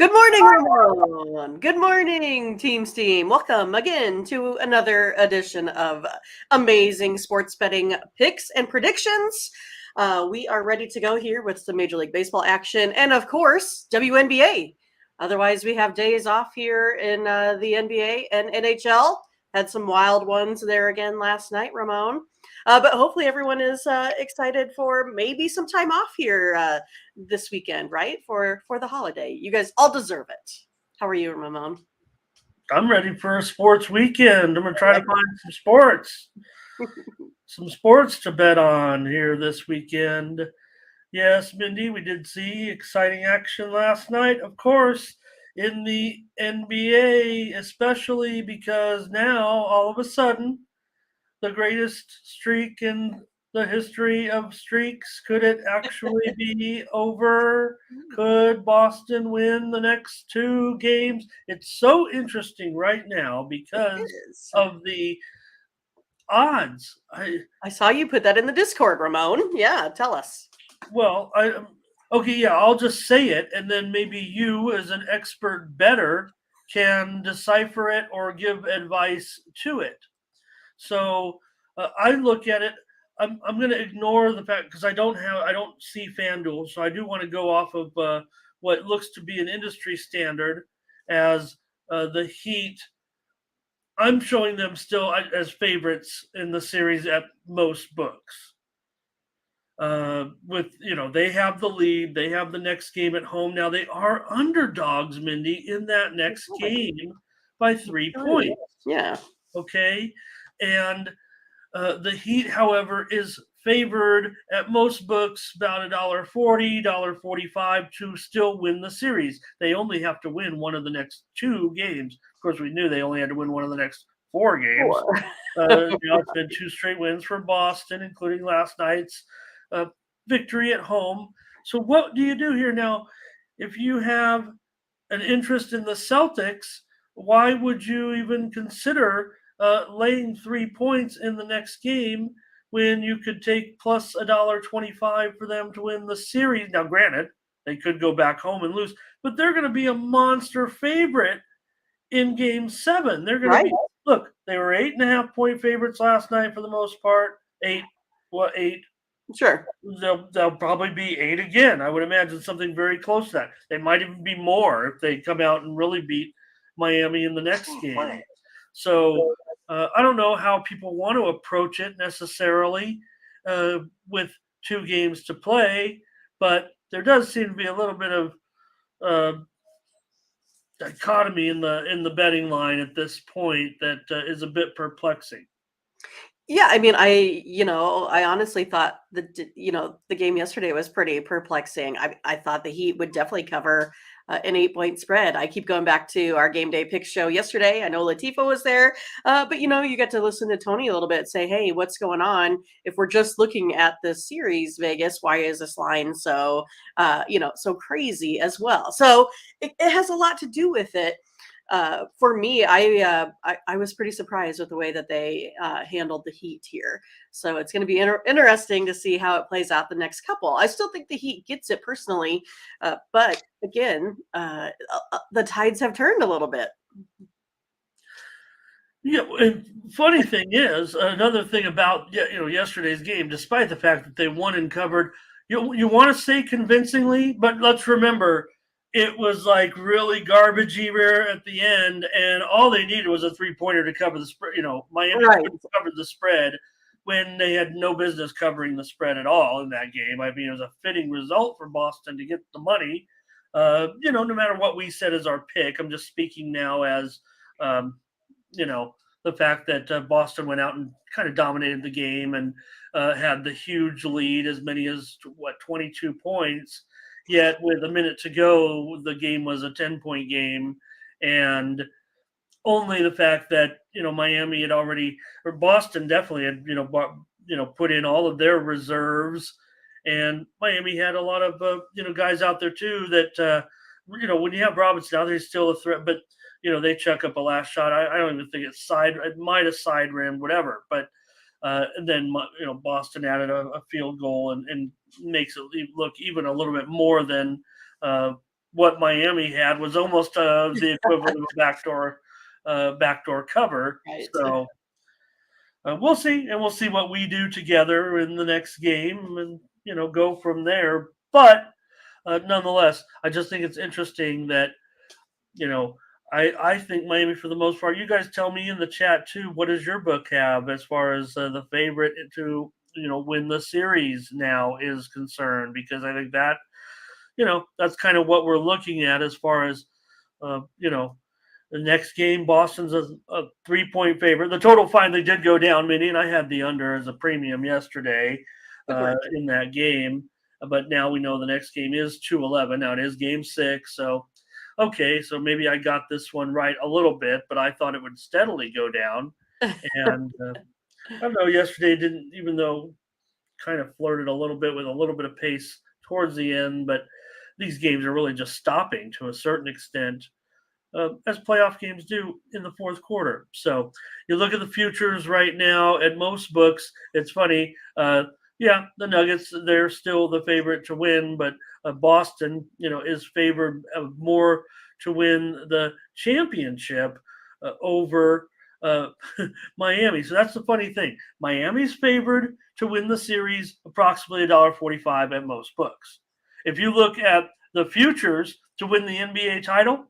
Good morning, Ramon. Good morning, Team Steam. Welcome again to another edition of Amazing Sports Betting Picks and Predictions. We are ready to go here with some Major League Baseball action and, of course, WNBA. Otherwise, we have days off here in the NBA and NHL. Had some wild ones there again last night, Ramon. But hopefully, everyone is excited for maybe some time off here this weekend, right? For the holiday. You guys all deserve it. How are you, Ramon? I'm ready for a sports weekend. I'm going to try to find some sports to bet on here this weekend. Yes, Mindy, we did see exciting action last night, of course, in the NBA, especially because now, all of a sudden, the greatest streak in the history of streaks, could it actually be over? Could Boston win the next two games? It's so interesting right now because of the odds. I saw you put that in the Discord, Ramon. Yeah, tell us. Well, okay, yeah, I'll just say it, and then maybe you, as an expert bettor, can decipher it or give advice to it. So I look at it. I'm going to ignore the fact because I don't see FanDuel, so I do want to go off of what looks to be an industry standard as the Heat. I'm showing them still as favorites in the series at most books. They have the lead, they have the next game at home. Now they are underdogs, Mindy, in that next game by 3 points. Yeah. Okay, and the Heat, however, is favored at most books about $1.40, $1.45 to still win the series. They only have to win one of the next two games. Of course, we knew they only had to win one of the next four games. It's been two straight wins for Boston, including last night's victory at home. So what do you do here now? If you have an interest in the Celtics, why would you even consider laying 3 points in the next game when you could take plus $1.25 for them to win the series? Now, granted, they could go back home and lose, but they're going to be a monster favorite in Game 7. They're going to be look. They were 8.5-point favorites last night for the most part. Eight. Sure. They'll probably be 8 again. I would imagine something very close to that. They might even be more if they come out and really beat Miami in the next game. So I don't know how people want to approach it necessarily with 2 games to play, but there does seem to be a little bit of dichotomy in the betting line at this point that is a bit perplexing. Yeah, I mean, I honestly thought the game yesterday was pretty perplexing. I thought the Heat would definitely cover an 8-point spread. I keep going back to our game day pick show yesterday. I know Latifah was there, but you get to listen to Tony a little bit, say, hey, what's going on? If we're just looking at this series, Vegas, why is this line so crazy as well? So it has a lot to do with it. For me, I was pretty surprised with the way that they handled the Heat here. So it's going to be interesting to see how it plays out the next couple. I still think the Heat gets it personally, but again, the tides have turned a little bit. Yeah, and funny thing is, another thing about yesterday's game, despite the fact that they won and covered, you want to say convincingly, but let's remember it was like really garbagey rare at the end, and all they needed was a 3-pointer to cover the spread. Miami covered the spread when they had no business covering the spread at all in that game. I mean, it was a fitting result for Boston to get the money. No matter what we said as our pick, I'm just speaking now as the fact that Boston went out and kind of dominated the game and had the huge lead, as many as 22 points. Yet with a minute to go, the game was a 10-point game, and only the fact that Miami had already, or Boston definitely had put in all of their reserves, and Miami had a lot of guys out there too that when you have Robinson out there, he's still a threat, but they chuck up a last shot. I don't even think it might have side rimmed, whatever. But and then Boston added a field goal and makes it look even a little bit more than what Miami had was almost the equivalent of a backdoor cover. Right. So we'll see, and we'll see what we do together in the next game, and go from there. But nonetheless, I just think it's interesting that you know I think Miami for the most part. You guys tell me in the chat too. What does your book have as far as the favorite to win the series now is concerned? Because I think that that's kind of what we're looking at as far as uh, you know the next game. Boston's a 3-point favorite. The total finally did go down, Minnie, and I had the under as a premium yesterday Of course. in that game. But now we know the next game is 2-11. Now it is game 6. So, okay, so maybe I got this one right a little bit, but I thought it would steadily go down. And I don't know, yesterday didn't, even though kind of flirted a little bit with a little bit of pace towards the end, but these games are really just stopping to a certain extent as playoff games do in the fourth quarter. So you look at the futures right now at most books. It's funny. Yeah, the Nuggets, they're still the favorite to win, but Boston, is favored more to win the championship over uh, Miami. So that's the funny thing. Miami's favored to win the series approximately $1.45 at most books. If you look at the futures to win the NBA title,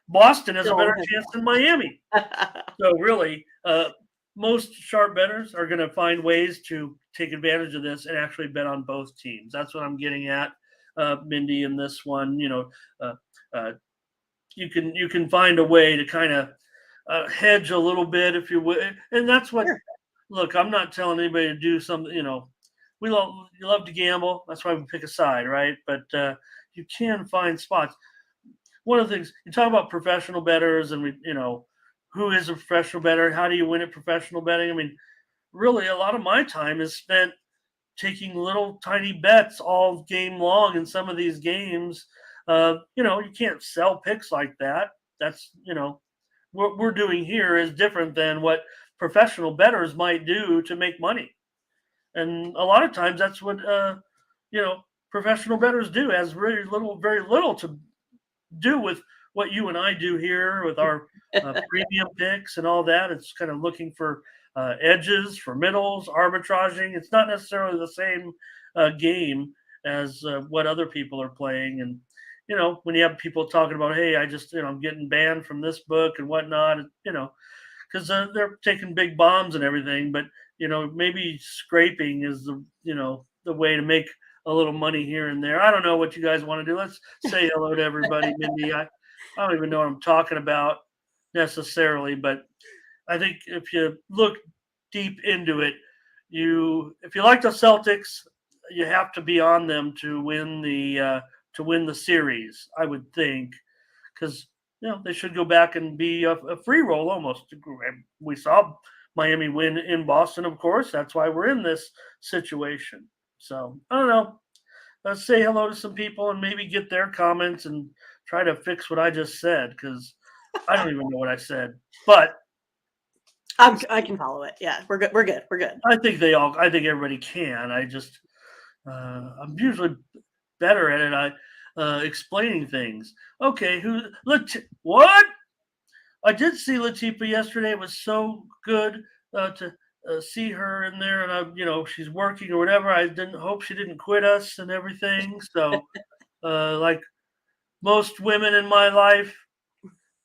Boston has a better chance than Miami. So really, most sharp bettors are going to find ways to take advantage of this and actually bet on both teams. That's what I'm getting at, Mindy. In this one, uh, uh, you can find a way to kind of hedge a little bit if you would, and that's what. Sure. Look, I'm not telling anybody to do something. You love to gamble. That's why we pick a side, right? But you can find spots. One of the things you talk about professional bettors, and who is a professional bettor? How do you win at professional betting? I mean, really, a lot of my time is spent taking little tiny bets all game long in some of these games. You can't sell picks like that. That's what we're doing here is different than what professional bettors might do to make money. And a lot of times that's what you know professional bettors do. Has very little to do with what you and I do here with our premium picks and all that. It's kind of looking for edges, for middles, arbitraging. It's not necessarily the same game as what other people are playing. And when you have people talking about, hey, I just I'm getting banned from this book and whatnot, because they're taking big bombs and everything. But maybe scraping is the way to make a little money here and there. I don't know what you guys want to do. Let's say hello to everybody, Mindy. I don't even know what I'm talking about necessarily, but I think if you look deep into it, if you like the Celtics, you have to be on them to win the series. I would think because they should go back and be a free roll almost. We saw Miami win in Boston, of course. That's why we're in this situation. So I don't know. Let's say hello to some people and maybe get their comments and try to fix what I just said because I don't even know what I said. But I can follow it. Yeah, we're good. We're good. We're good. I think everybody can. I'm usually better at it. Explaining things. Okay, what? I did see Latifa yesterday. It was so good to see her in there, and she's working or whatever. I didn't hope she didn't quit us and everything. So, like most women in my life,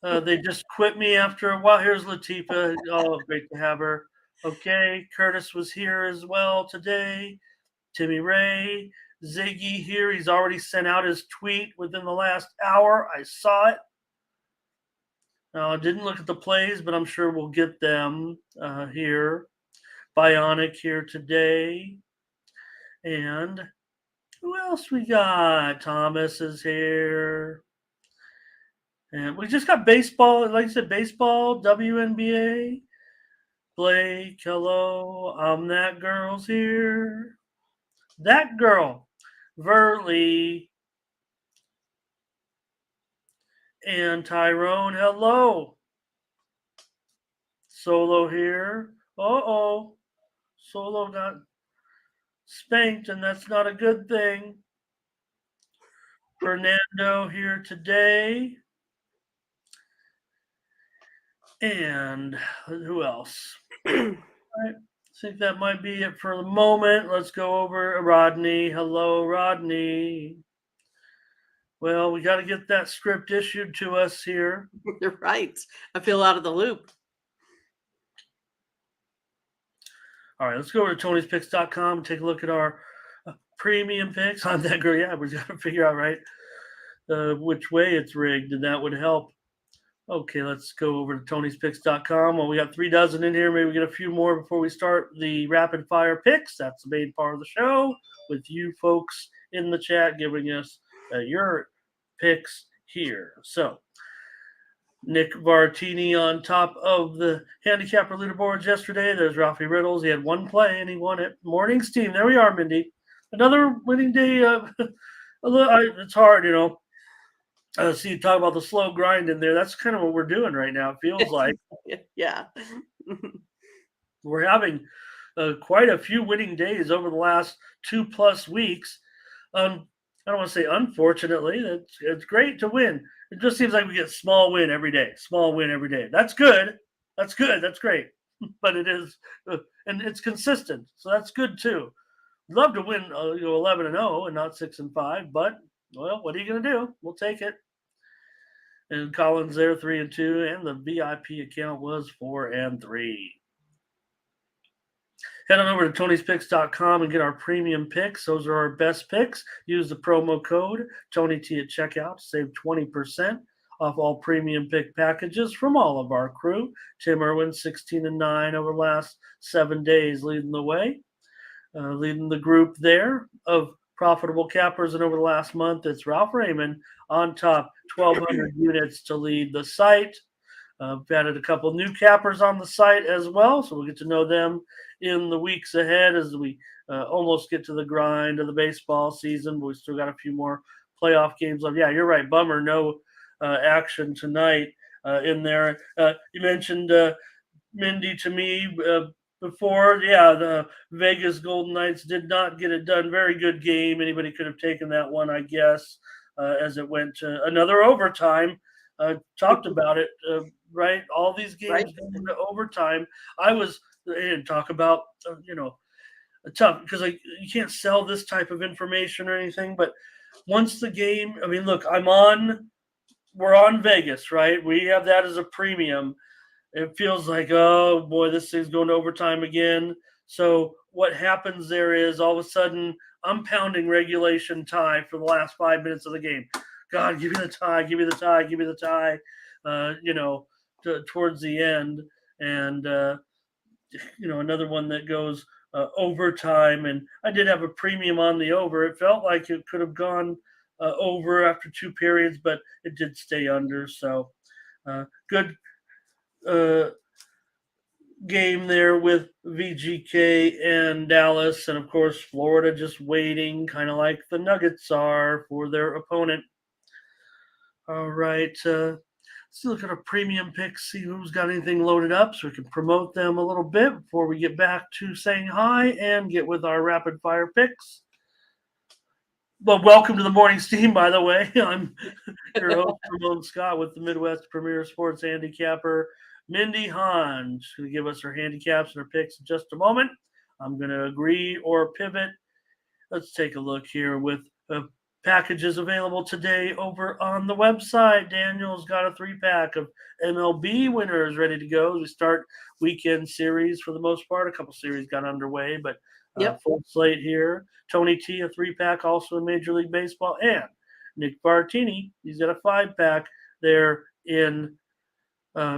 they just quit me after a while. Here's Latifa. Oh, great to have her. Okay, Curtis was here as well today. Timmy Ray, Ziggy here. He's already sent out his tweet within the last hour. I saw it. I didn't look at the plays, but I'm sure we'll get them here. Bionic here today. And who else we got? Thomas is here. And we just got baseball. Like I said, baseball, WNBA. Blake, hello. That girl's here. That girl. Verly. And Tyrone, hello. Solo here. Uh-oh. Solo got spanked, and that's not a good thing. Fernando here today. And who else? All right. I think that might be it for the moment. Let's go over Rodney. Hello, Rodney. Well, we got to get that script issued to us here. You're right. I feel out of the loop. All right, let's go over to Tony'sPicks.com and take a look at our premium picks on that girl. Yeah, we got to figure out which way it's rigged, and that would help. Okay, let's go over to Tony'sPicks.com. Well, we got 3 dozen in here. Maybe we get a few more before we start the rapid fire picks. That's the main part of the show, with you folks in the chat giving us your picks here. So, Nick Vartini on top of the handicapper leaderboards yesterday. There's Ralphie Riddles. He had one play and he won it. Morning's team. There we are, Mindy. Another winning day. It's hard, see you talk about the slow grind in there. That's kind of what we're doing right now. It feels like Yeah. we're having quite a few winning days over the last 2+ weeks. I don't want to say unfortunately. It's great to win. It just seems like we get small win every day. Small win every day. That's good. That's good. That's great. But it is, and it's consistent. So that's good too. Love to win 11-0 and not 6-5. But well, what are you going to do? We'll take it. And Collins there 3-2, and the VIP account was 4-3. Head on over to Tony'sPicks.com and get our premium picks. Those are our best picks. Use the promo code TonyT at checkout to save 20% off all premium pick packages from all of our crew. Tim Irwin 16-9 over the last 7 days, leading the way, leading the group there of profitable cappers. And over the last month, it's Ralph Raymond on top, 1,200 units to lead the site. We've added a couple new cappers on the site as well, so we'll get to know them in the weeks ahead as we almost get to the grind of the baseball season. But we still got a few more playoff games left. Yeah, you're right, bummer, no action tonight in there. You mentioned Mindy to me before. Yeah, the Vegas Golden Knights did not get it done. Very good game. Anybody could have taken that one, I guess, as it went to another overtime. Talked about it, right? All these games Right. going into overtime. I didn't talk about, tough because you can't sell this type of information or anything. But once the game, I mean, look, we're on Vegas, right? We have that as a premium. It feels like, oh boy, this thing's going to overtime again. So what happens there is all of a sudden I'm pounding regulation tie for the last 5 minutes of the game. God, give me the tie, give me the tie, give me the tie, towards the end. And, another one that goes overtime. And I did have a premium on the over. It felt like it could have gone over after 2 periods, but it did stay under. So good game there with VGK and Dallas. And, of course, Florida just waiting, kind of like the Nuggets are for their opponent. All right. Let's look at our premium picks, see who's got anything loaded up so we can promote them a little bit before we get back to saying hi and get with our rapid fire picks. Well, welcome to the morning steam, by the way. I'm your host, Ramon Scott, with the Midwest Premier Sports Handicapper, Mindy Hahn. She's going to give us her handicaps and her picks in just a moment. I'm going to agree or pivot. Let's take a look here with packages available today over on the website. Daniel's got a 3-pack of MLB winners ready to go. We start weekend series for the most part. A couple series got underway, but full slate here. Tony T, a 3-pack also in Major League Baseball. And Nick Bartini, he's got a 5-pack there in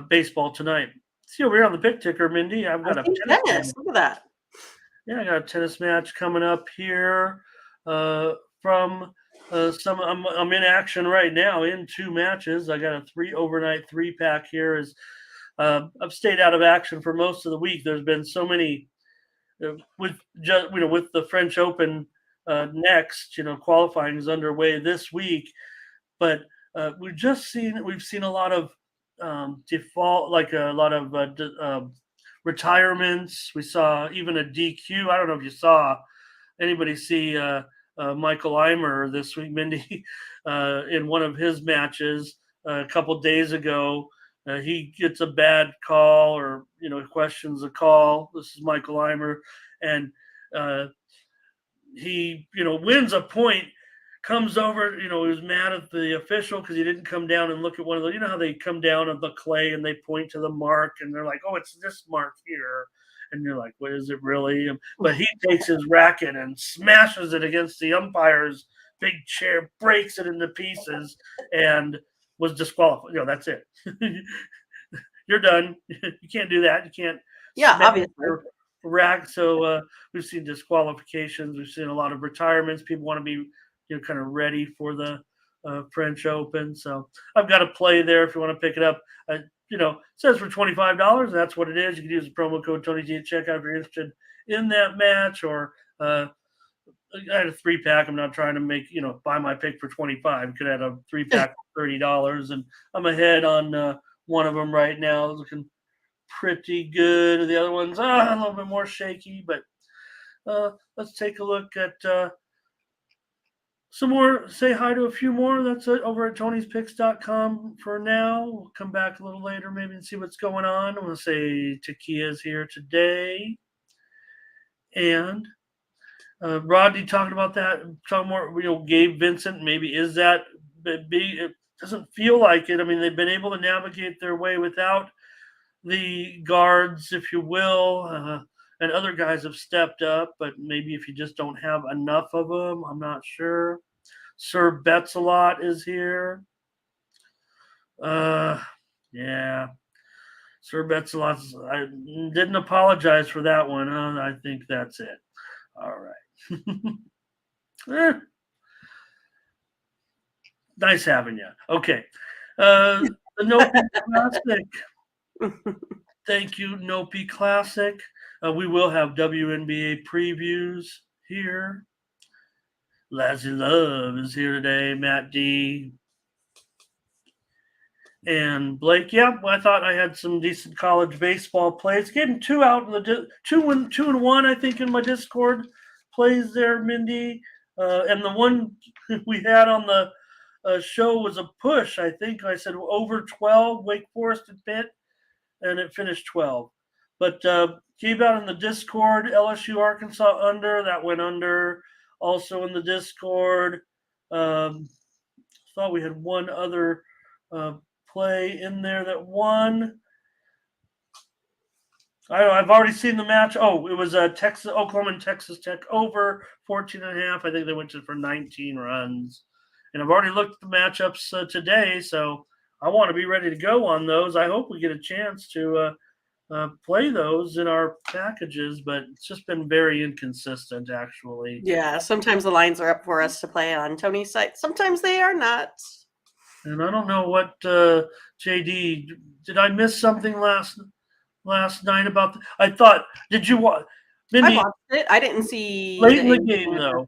baseball tonight. See over here on the pick ticker, Mindy. I've got tennis. Look at that. Yeah, I got a tennis match coming up here from some. I'm in action right now in 2 matches. I got a 3 overnight 3-pack here. As I've stayed out of action for most of the week. There's been so many with the French Open next. Qualifying is underway this week, but we've seen a lot of default, like a lot of retirements. We saw even a DQ. I don't know if you saw anybody see Michael Eimer this week, Mindy, in one of his matches a couple days ago. He gets a bad call or, questions a call. This is Michael Eimer. And he, wins a point, comes over, he was mad at the official because he didn't come down and look at one of the, how they come down on the clay and they point to the mark and they're like, oh, it's this mark here. And you're like, what is it really? But he takes his racket and smashes it against the umpire's big chair, breaks it into pieces, and was disqualified. That's it. You're done. You can't do that. You can't. Yeah, obviously. Rack. So we've seen disqualifications. We've seen a lot of retirements. People want to be, kind of ready for the French Open. So I've got a play there if you want to pick it up. It says for $25. That's what it is. You can use the promo code TonyG at checkout if you're interested in that match. Or I had a 3-pack. I'm not trying to make buy my pick for $25. Could have a 3-pack for $30, and I'm ahead on one of them right now. Looking pretty good. The other one's a little bit more shaky, but let's take a look at some more. Say hi to a few more. That's it over at Tony'sPicks.com for now. We'll come back a little later maybe and see what's going on. I'm going to say Takia's here today. And Rodney talking about that. Talking more, Gabe Vincent maybe is that big. It doesn't feel like it. I mean, they've been able to navigate their way without the guards, if you will, and other guys have stepped up, but maybe if you just don't have enough of them, I'm not sure. Sir Betsalot is here. Yeah. Sir Betsalot, I didn't apologize for that one, huh? I think that's it. All right. Nice having you. Okay. The Nopi Classic. Thank you, Nopi Classic. We will have WNBA previews here. Lassie Love is here today. Matt D. And Blake. Yeah, I thought I had some decent college baseball plays. Gave him 2 out in the 2 and 1, I think, in my Discord plays there, Mindy. And the one we had on the show was a push. I think I said over 12, Wake Forest at Pitt, and it finished 12. But gave out in the Discord, LSU Arkansas under. That went under. Also in the Discord. Thought we had one other play in there that won. I've already seen the match. Oh, it was Oklahoma and Texas Tech over 14.5. I think they went to for 19 runs. And I've already looked at the matchups today, so I want to be ready to go on those. I hope we get a chance to play those in our packages, but it's just been very inconsistent, actually. Yeah, sometimes the lines are up for us to play on Tony's site. Sometimes they are not. And I don't know what JD, did I miss something last night about I thought, did you watch? I watched it. I didn't see late in the game though.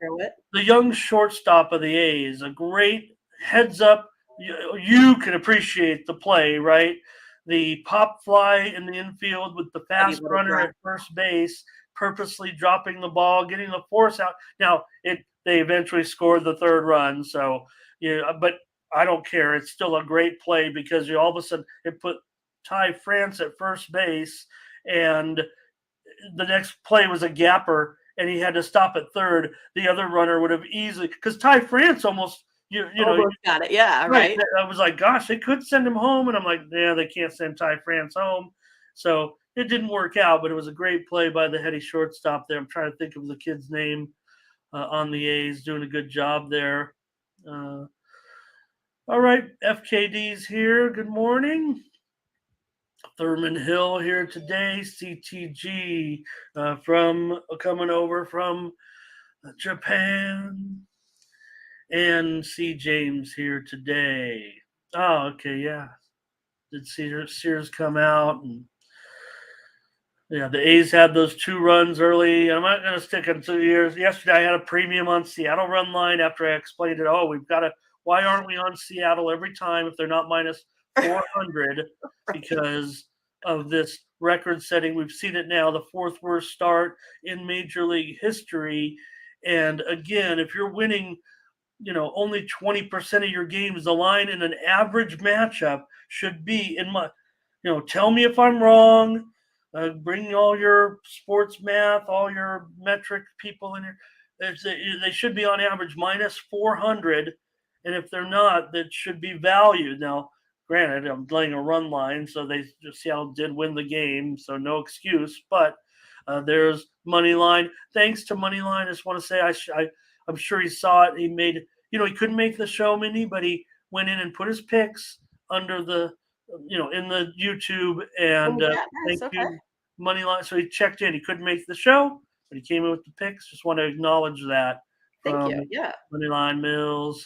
The young shortstop of the A's, a great heads up. You can appreciate the play, right? The pop fly in the infield with the fast runner at first base, purposely dropping the ball, getting the force out. Now they eventually scored the 3rd run, so but I don't care. It's still a great play because all of a sudden it put Ty France at first base, and the next play was a gapper, and he had to stop at 3rd. The other runner would have easily, because Ty France almost, got it. Yeah, right. I was like, gosh, they could send him home, and I'm like, yeah, they can't send Ty France home. So it didn't work out, but it was a great play by the heady shortstop there. I'm trying to think of the kid's name on the A's, doing a good job there. All right, FKD's here. Good morning. Thurman Hill here today. CTG coming over from Japan. And C. James here today. Oh, okay, yeah. Did Sears come out? And yeah, the A's had those 2 runs early. I'm not going to stick on 2 years. Yesterday, I had a premium on Seattle run line after I explained it. Oh, we've got to. Why aren't we on Seattle every time if they're not minus 400? Because of this record setting. We've seen it now, the 4th worst start in Major League history. And again, if you're winning, only 20% of your games, the line in an average matchup should be in my, tell me if I'm wrong. Bring all your sports math, all your metric people in here. They should be on average minus 400. And if they're not, that should be valued. Now, granted, I'm laying a run line, so Seattle did win the game, so no excuse. But there's money line. Thanks to money line, I just want to say I'm sure he saw it. He made, he couldn't make the show, Mindy, but he went in and put his picks under the, in the YouTube. And Oh, yeah, nice. thank Okay. you, Moneyline. So he checked in. He couldn't make the show, but he came in with the picks. Just want to acknowledge that Thank from you. Yeah. Moneyline Mills.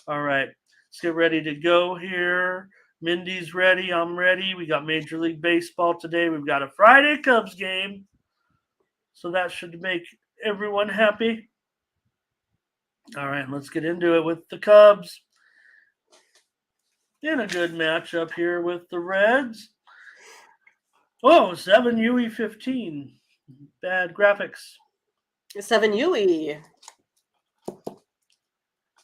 All right, let's get ready to go here. Mindy's ready. I'm ready. We got Major League Baseball today. We've got a Friday Cubs game. So that should make everyone happy. All right, let's get into it with the Cubs. In a good matchup here with the Reds. Oh, 7 UE 15. Bad graphics. 7 UE.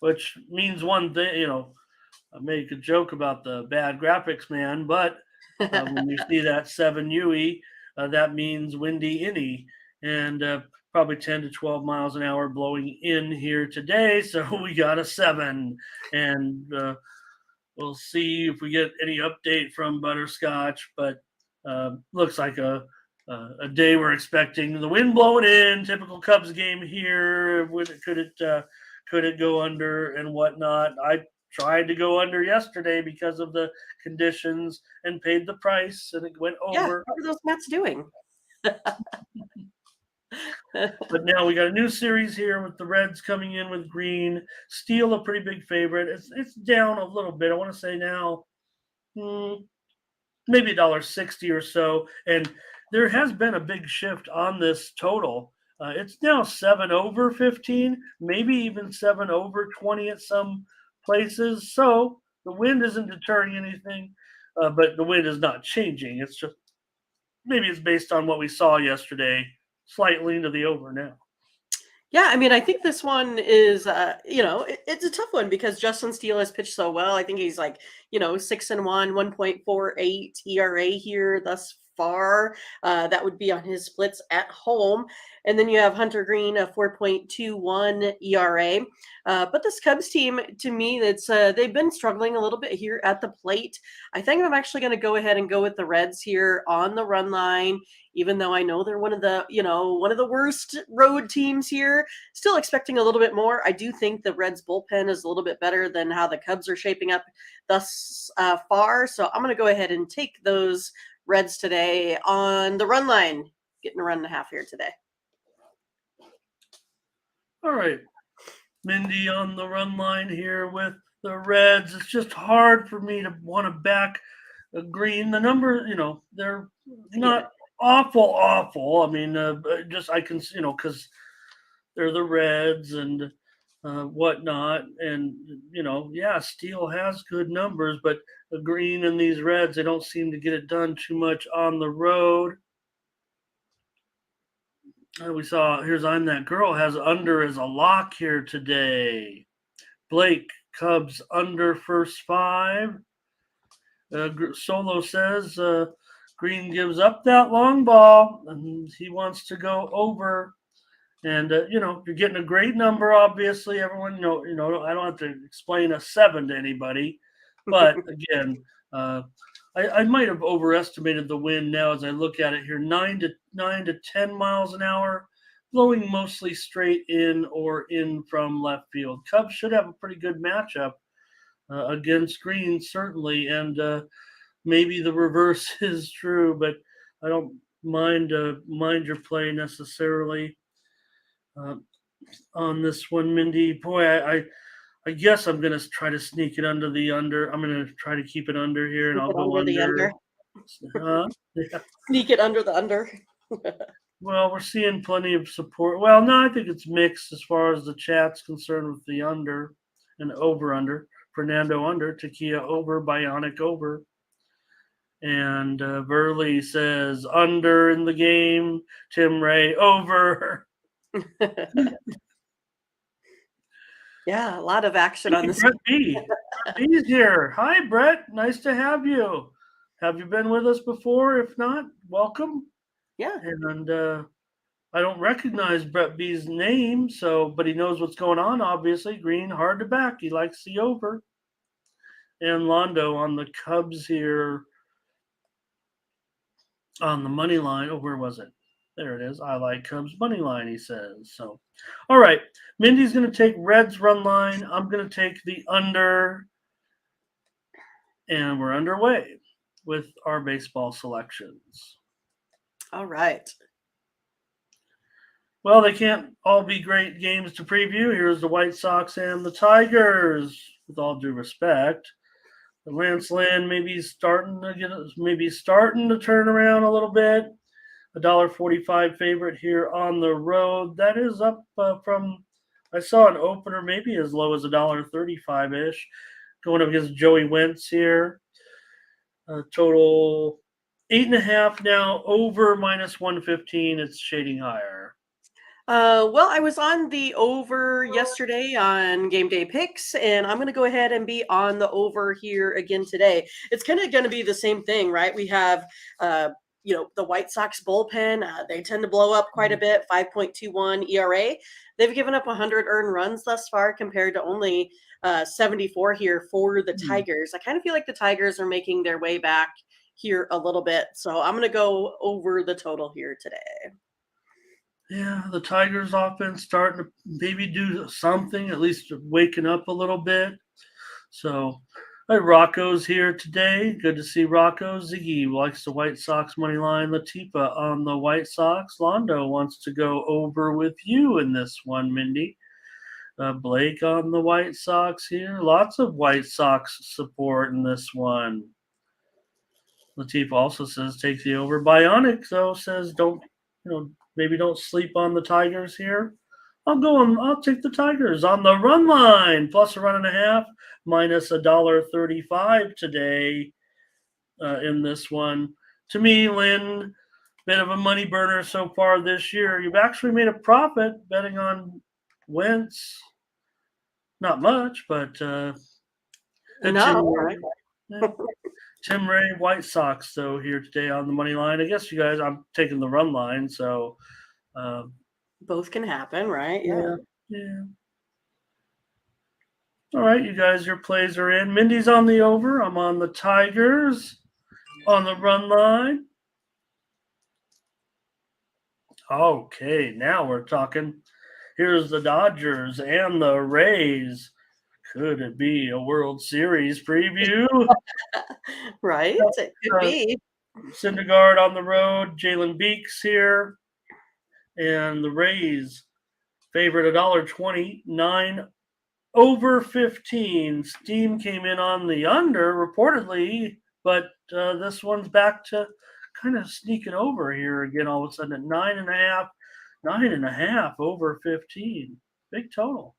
Which means one thing, I make a joke about the bad graphics, man, but when you see that 7 UE, that means windy innie. And probably 10 to 12 miles an hour blowing in here today. So we got a 7. And we'll see if we get any update from Butterscotch. But looks like a day we're expecting. The wind blowing in, typical Cubs game here. Could it go under and whatnot? I tried to go under yesterday because of the conditions and paid the price, and it went Yeah. over. What are those Mets doing? But now we got a new series here with the Reds coming in with green. Steele, a pretty big favorite. It's down a little bit. I want to say now, maybe $1.60 or so. And there has been a big shift on this total. It's now 7 over 15, maybe even 7 over 20 at some places. So the wind isn't deterring anything, but the wind is not changing. It's just maybe it's based on what we saw yesterday, slightly into the over now. Yeah, I mean, I think this one is, it's a tough one because Justin Steele has pitched so well. I think he's like, 6-1, 1.48 ERA here thus far. That would be on his splits at home. And then you have Hunter Green, a 4.21 ERA. But this Cubs team, to me, they've been struggling a little bit here at the plate. I think I'm actually going to go ahead and go with the Reds here on the run line, even though I know they're one of the worst road teams here. Still expecting a little bit more. I do think the Reds bullpen is a little bit better than how the Cubs are shaping up thus far. So I'm going to go ahead and take those Reds today on the run line, getting a run and a half here today. All right. Mindy on the run line here with the Reds. It's just hard for me to want to back Green. The number, they're not awful. I mean, I can, because they're the Reds and whatnot. And, Steele has good numbers, but the Green and these Reds, they don't seem to get it done too much on the road. We saw, here's I'm That Girl has under as a lock here today. Blake, Cubs under first 5. Solo says Green gives up that long ball and he wants to go over. And, you're getting a great number, obviously. Everyone, I don't have to explain a 7 to anybody. But, again, I might have overestimated the wind now as I look at it here. 9 to 10 miles an hour, blowing mostly straight in or in from left field. Cubs should have a pretty good matchup against Green, certainly, and maybe the reverse is true, but I don't mind your play necessarily on this one, Mindy. Boy, I guess I'm going to try to sneak it under the under. I'm going to try to keep it under here, and I'll go under. The under. Yeah. Sneak it under the under. Well, we're seeing plenty of support. Well, no, I think it's mixed as far as the chat's concerned with the under and over-under. Fernando under, Takia over, Bionic over. And Burley says under in the game. Tim Ray over. Yeah, a lot of action on Hey, this. Brett B. Brett B's here. Hi, Brett. Nice to have you. Have you been with us before? If not, welcome. Yeah. And I don't recognize Brett B's name, but he knows what's going on. Obviously, Green hard to back. He likes the over. And Londo on the Cubs here on the money line. Oh, where was it? There it is. I like Cubs money line, he says. So, all right. Mindy's going to take Reds run line. I'm going to take the under. And we're underway with our baseball selections. All right. Well, they can't all be great games to preview. Here's the White Sox and the Tigers, with all due respect. Lance Lynn maybe starting to turn around a little bit. $1.45 favorite here on the road. That is up from, I saw an opener maybe as low as $1.35 ish, going up against Joey Wentz here. Total 8.5 now, over minus 115. It's shading higher. Well, I was on the over yesterday on game day picks, and I'm going to go ahead and be on the over here again today. It's kind of going to be the same thing, right? We have, the White Sox bullpen. They tend to blow up quite a bit, 5.21 ERA. They've given up 100 earned runs thus far compared to only 74 here for the Tigers. I kind of feel like the Tigers are making their way back here a little bit. So I'm going to go over the total here today. Yeah, the Tigers offense starting to maybe do something, at least waking up a little bit. So, Rocco's here today. Good to see Rocco. Ziggy likes the White Sox money line. Latifa on the White Sox. Londo wants to go over with you in this one, Mindy. Blake on the White Sox here. Lots of White Sox support in this one. Latif also says take the over. Bionic though says maybe don't sleep on the Tigers here. I'll take the Tigers on the run line plus a run and a half minus $1.35 today in this one. To me, Lynn, bit of a money burner so far this year. You've actually made a profit betting on Wentz. Not much, but No, right? Tim Ray, White Sox, though, here today on the money line. I guess you guys, I'm taking the run line, so. Both can happen, right? Yeah. All right, you guys, your plays are in. Mindy's on the over. I'm on the Tigers on the run line. Okay, now we're talking. Here's the Dodgers and the Rays. Could it be a World Series preview? Right? It could be. Syndergaard on the road. Jalen Beeks here. And the Rays favorite $1.20, 9 over 15. Steam came in on the under reportedly, but this one's back to kind of sneaking over here again all of a sudden at 9.5 over 15. Big total.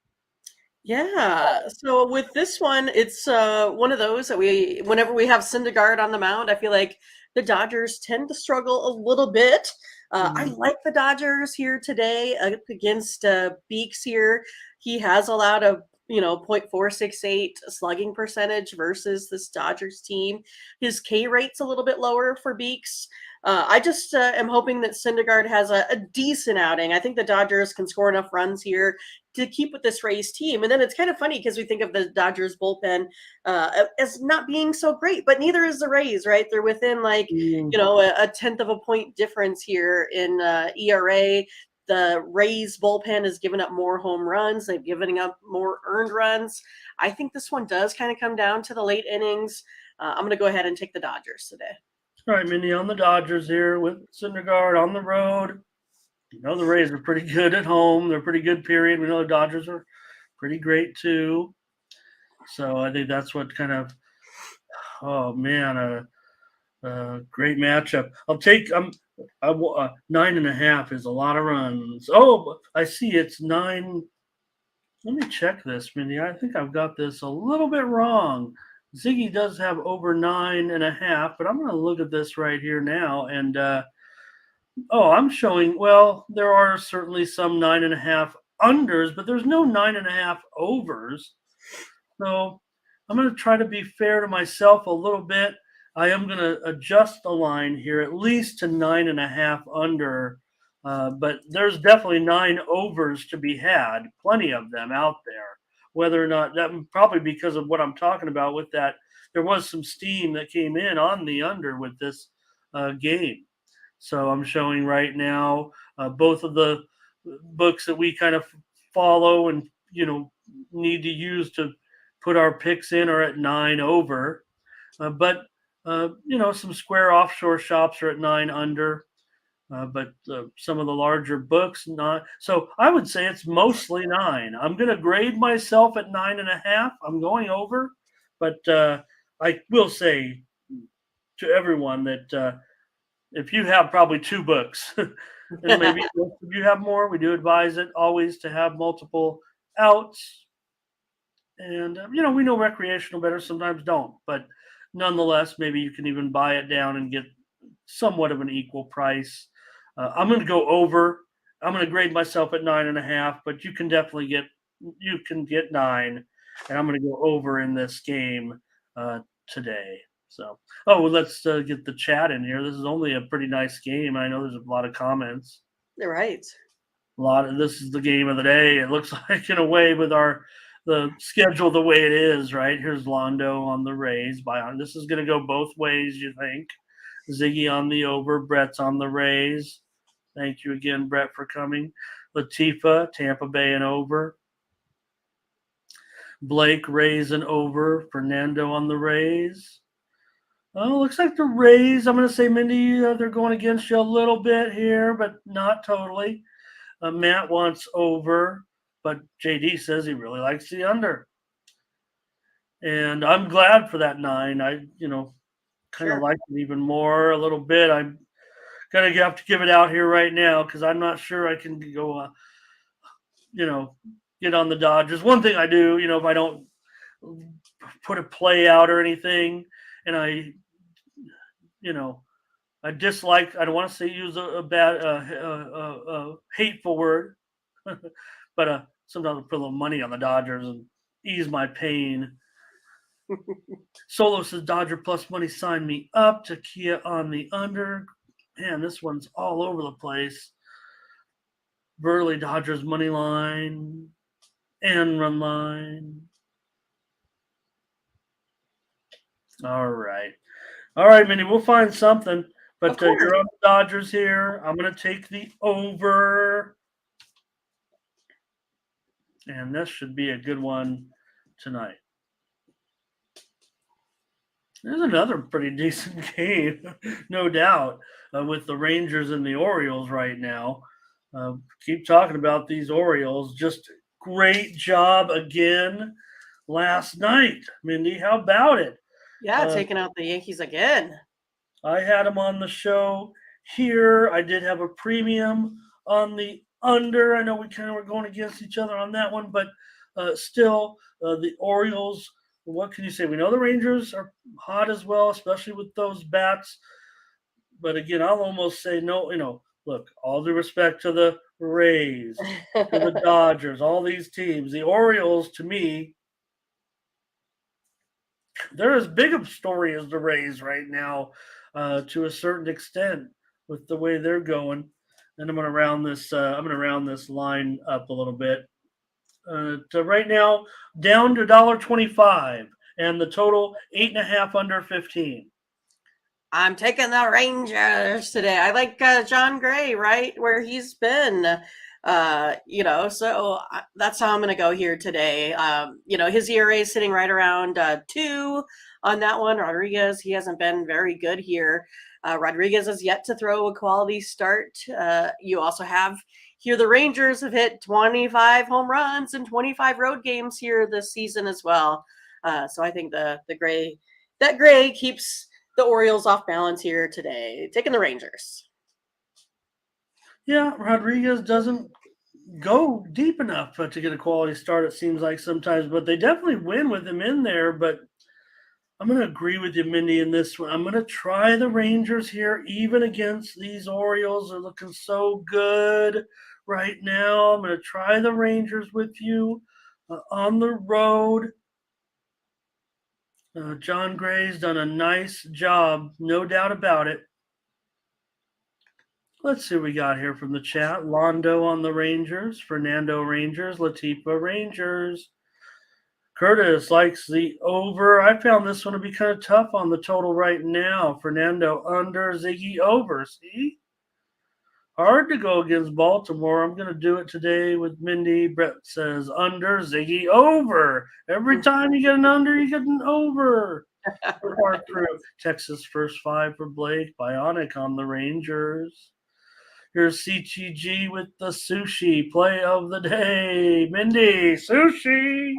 Yeah. So with this one, it's one of those that whenever we have Syndergaard on the mound, I feel like the Dodgers tend to struggle a little bit. I like the Dodgers here today against Beeks here. He has allowed a .468 slugging percentage versus this Dodgers team. His K rate's a little bit lower for Beeks. I just am hoping that Syndergaard has a decent outing. I think the Dodgers can score enough runs here to keep with this Rays team. And then it's kind of funny because we think of the Dodgers bullpen as not being so great, but neither is the Rays, right? They're within a tenth of a point difference here in ERA. The Rays bullpen has given up more home runs. They've given up more earned runs. I think this one does kind of come down to the late innings. I'm going to go ahead and take the Dodgers today. All right, Mindy, on the Dodgers here with Syndergaard on the road. The Rays are pretty good at home. They're pretty good, period. We know the Dodgers are pretty great, too. So I think that's what kind of, a great matchup. I'll take 9.5 is a lot of runs. Oh, I see it's 9. Let me check this, Mindy. I think I've got this a little bit wrong. Ziggy does have over 9.5, but I'm going to look at this right here now. And, I'm showing, well, there are certainly some 9.5 unders, but there's no 9.5 overs. So I'm going to try to be fair to myself a little bit. I am going to adjust the line here at least to 9.5 under. But there's definitely 9 overs to be had, plenty of them out there. Whether or not that probably because of what I'm talking about with that, there was some steam that came in on the under with this game. So I'm showing right now both of the books that we kind of follow and need to use to put our picks in are at 9 over, but some square offshore shops are at 9 under. But some of the larger books not. So I would say it's mostly 9. I'm going to grade myself at 9.5. I'm going over, but I will say to everyone that if you have probably 2 books, and maybe if you have more, we do advise it always to have multiple outs. And we know recreational bettors sometimes don't, but nonetheless, maybe you can even buy it down and get somewhat of an equal price. I'm going to go over. I'm going to grade myself at 9.5, but you can definitely get 9, and I'm going to go over in this game today. So, well, let's get the chat in here. This is only a pretty nice game. I know there's a lot of comments. You're right. This is the game of the day. It looks like in a way with the schedule the way it is, right? Here's Londo on the Rays. This is going to go both ways, you think? Ziggy on the over. Brett's on the Rays. Thank you again, Brett, for coming. Latifa, Tampa Bay and over. Blake, Rays and over. Fernando on the Rays. Oh, looks like the Rays. I'm going to say, Mindy, they're going against you a little bit here, but not totally. Matt wants over, but JD says he really likes the under. And I'm glad for that 9. I, kind of like it even more a little bit. I'm going to have to give it out here right now because I'm not sure I can go, get on the Dodgers. One thing I do, if I don't put a play out or anything, and I dislike. I don't want to say use a bad, hateful word, but sometimes I put a little money on the Dodgers and ease my pain. Solo says Dodger plus money. Sign me up. Takia on the under. Man, this one's all over the place. Burley Dodgers money line and run line. All right, Minnie. We'll find something. But you're on the Dodgers here. I'm going to take the over. And this should be a good one tonight. There's another pretty decent game, no doubt, with the Rangers and the Orioles right now. Keep talking about these Orioles. Just great job again last night. Mindy, how about it? Yeah, taking out the Yankees again. I had them on the show here. I did have a premium on the under. I know we kind of were going against each other on that one, but still, the Orioles, what can you say? We know the Rangers are hot as well, especially with those bats. But again, I'll almost say no, look, all due respect to the Rays, to the Dodgers, all these teams. The Orioles, to me, they're as big of a story as the Rays right now, to a certain extent, with the way they're going. And I'm going to round this. Line up a little bit. To right now, down to $1.25, and the total 8.5 under 15. I'm taking the Rangers today. I like John Gray, right where he's been. So that's how I'm going to go here today. His ERA is sitting right around 2 on that one. Rodriguez, he hasn't been very good here. Rodriguez has yet to throw a quality start. You also have here the Rangers have hit 25 home runs and 25 road games here this season as well. So I think that Gray keeps the Orioles off balance here today, taking the Rangers. Yeah, Rodriguez doesn't go deep enough to get a quality start, it seems like sometimes, but they definitely win with him in there. But I'm going to agree with you, Mindy, in this one. I'm going to try the Rangers here, even against these Orioles. They're looking so good right now. I'm going to try the Rangers with you on the road. John Gray's done a nice job, no doubt about it. Let's see what we got here from the chat. Londo on the Rangers, Fernando Rangers, Latifa Rangers. Curtis likes the over. I found this one to be kind of tough on the total right now. Fernando under, Ziggy over. See? Hard to go against Baltimore. I'm going to do it today with Mindy. Brett says under, Ziggy over. Every time you get an under, you get an over. Hard through. Texas first five for Blake. Bionic on the Rangers. Here's CTG with the sushi play of the day. Mindy, sushi.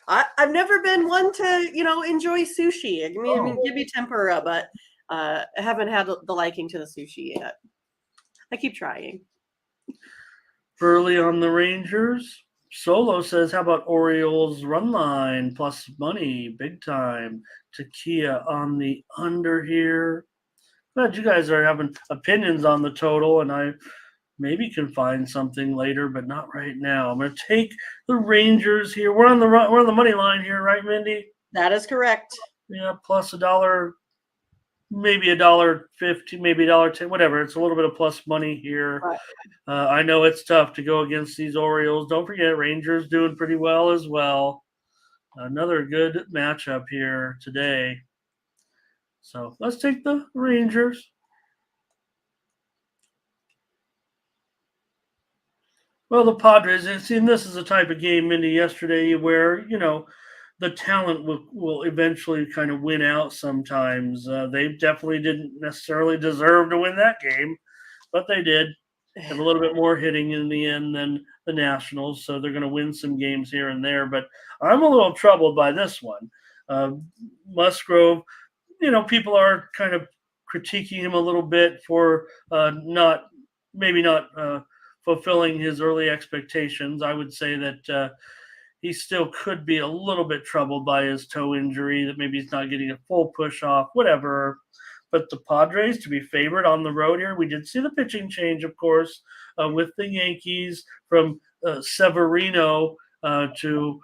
I've never been one to, enjoy sushi. I mean, give me tempura, but I haven't had the liking to the sushi yet. I keep trying. Burley on the Rangers. Solo says, how about Orioles run line plus money, big time. Takia on the under here. Glad you guys are having opinions on the total, and I maybe can find something later, but not right now. I'm going to take the Rangers here. We're on the money line here, right, Mindy? That is correct. Yeah, plus $1, maybe $1.50, maybe $1.10, whatever. It's a little bit of plus money here. Right. I know it's tough to go against these Orioles. Don't forget, Rangers doing pretty well as well. Another good matchup here today. So let's take the Rangers. Well, the Padres, and see, this is a type of game, Mindy, yesterday where, the talent will eventually kind of win out sometimes. They definitely didn't necessarily deserve to win that game, but they did. Have a little bit more hitting in the end than the Nationals, so they're going to win some games here and there. But I'm a little troubled by this one. Musgrove, people are kind of critiquing him a little bit for not fulfilling his early expectations. I would say that he still could be a little bit troubled by his toe injury, that maybe he's not getting a full push off, whatever. But the Padres to be favored on the road here. We did see the pitching change, of course, with the Yankees from Severino to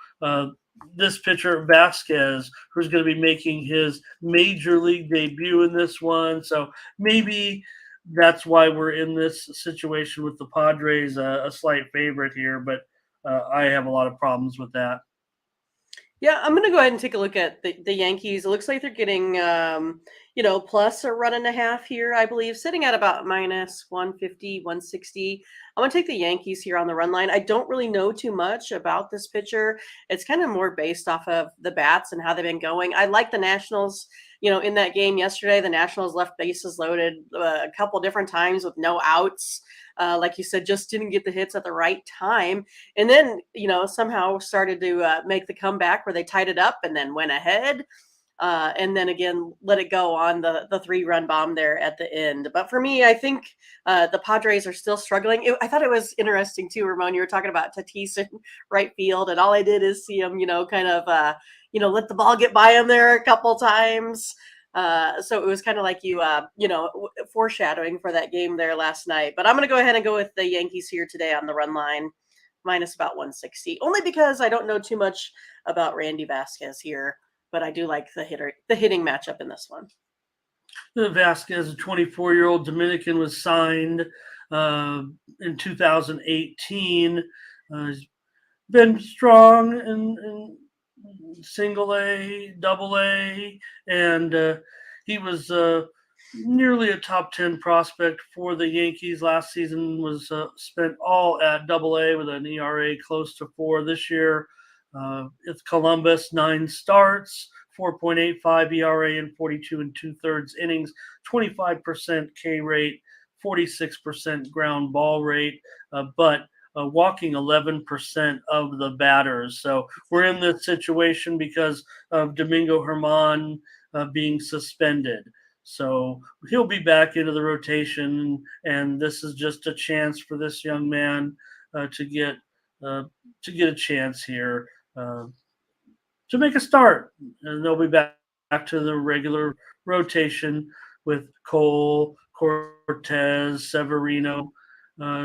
this pitcher, Vasquez, who's going to be making his major league debut in this one. So maybe that's why we're in this situation with the Padres, a slight favorite here. But I have a lot of problems with that. Yeah, I'm going to go ahead and take a look at the Yankees. It looks like they're getting, plus a run and a half here, I believe, sitting at about minus 150, 160. I'm going to take the Yankees here on the run line. I don't really know too much about this pitcher. It's kind of more based off of the bats and how they've been going. I like the Nationals, in that game yesterday. The Nationals left bases loaded a couple different times with no outs. Like you said, just didn't get the hits at the right time. And then, somehow started to make the comeback where they tied it up and then went ahead. And then again, let it go on the 3-run bomb there at the end. But for me, I think the Padres are still struggling. I thought it was interesting too, Ramon. You were talking about Tatis in right field, and all I did is see him, kind of, let the ball get by him there a couple times. So it was kind of like foreshadowing for that game there last night. But I'm going to go ahead and go with the Yankees here today on the run line, minus about 160, only because I don't know too much about Randy Vasquez here, but I do like the hitting matchup in this one. Vasquez, a 24-year-old Dominican, was signed in 2018. He's been strong in single A, double A, and he was nearly a top 10 prospect for the Yankees. Last season was spent all at double A with an ERA close to 4. This year, it's Columbus, 9 starts, 4.85 ERA in 42 2/3 innings, 25% K rate, 46% ground ball rate, but walking 11% of the batters. So we're in this situation because of Domingo Germán being suspended. So he'll be back into the rotation, and this is just a chance for this young man to get a chance here to make a start. And they'll be back to the regular rotation with Cole, Cortez, Severino,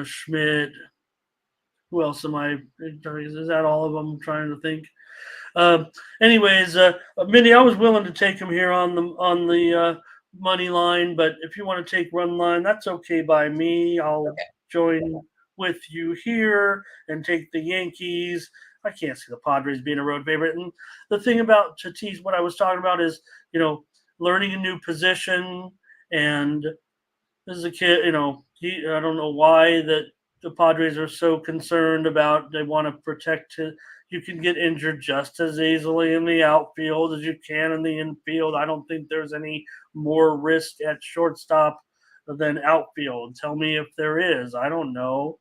Schmidt, Who else am I? Is that all of them? I'm trying to think. Anyways, Mindy, I was willing to take him here on the money line, but if you want to take run line, that's okay by me. I'll Okay. join with you here and take the Yankees. I can't see the Padres being a road favorite. And the thing about Tatis, what I was talking about is, learning a new position. And this is a kid, I don't know why that the Padres are so concerned about they want to protect his. You can get injured just as easily in the outfield as you can in the infield. I don't think there's any more risk at shortstop than outfield. Tell me if there is. I don't know.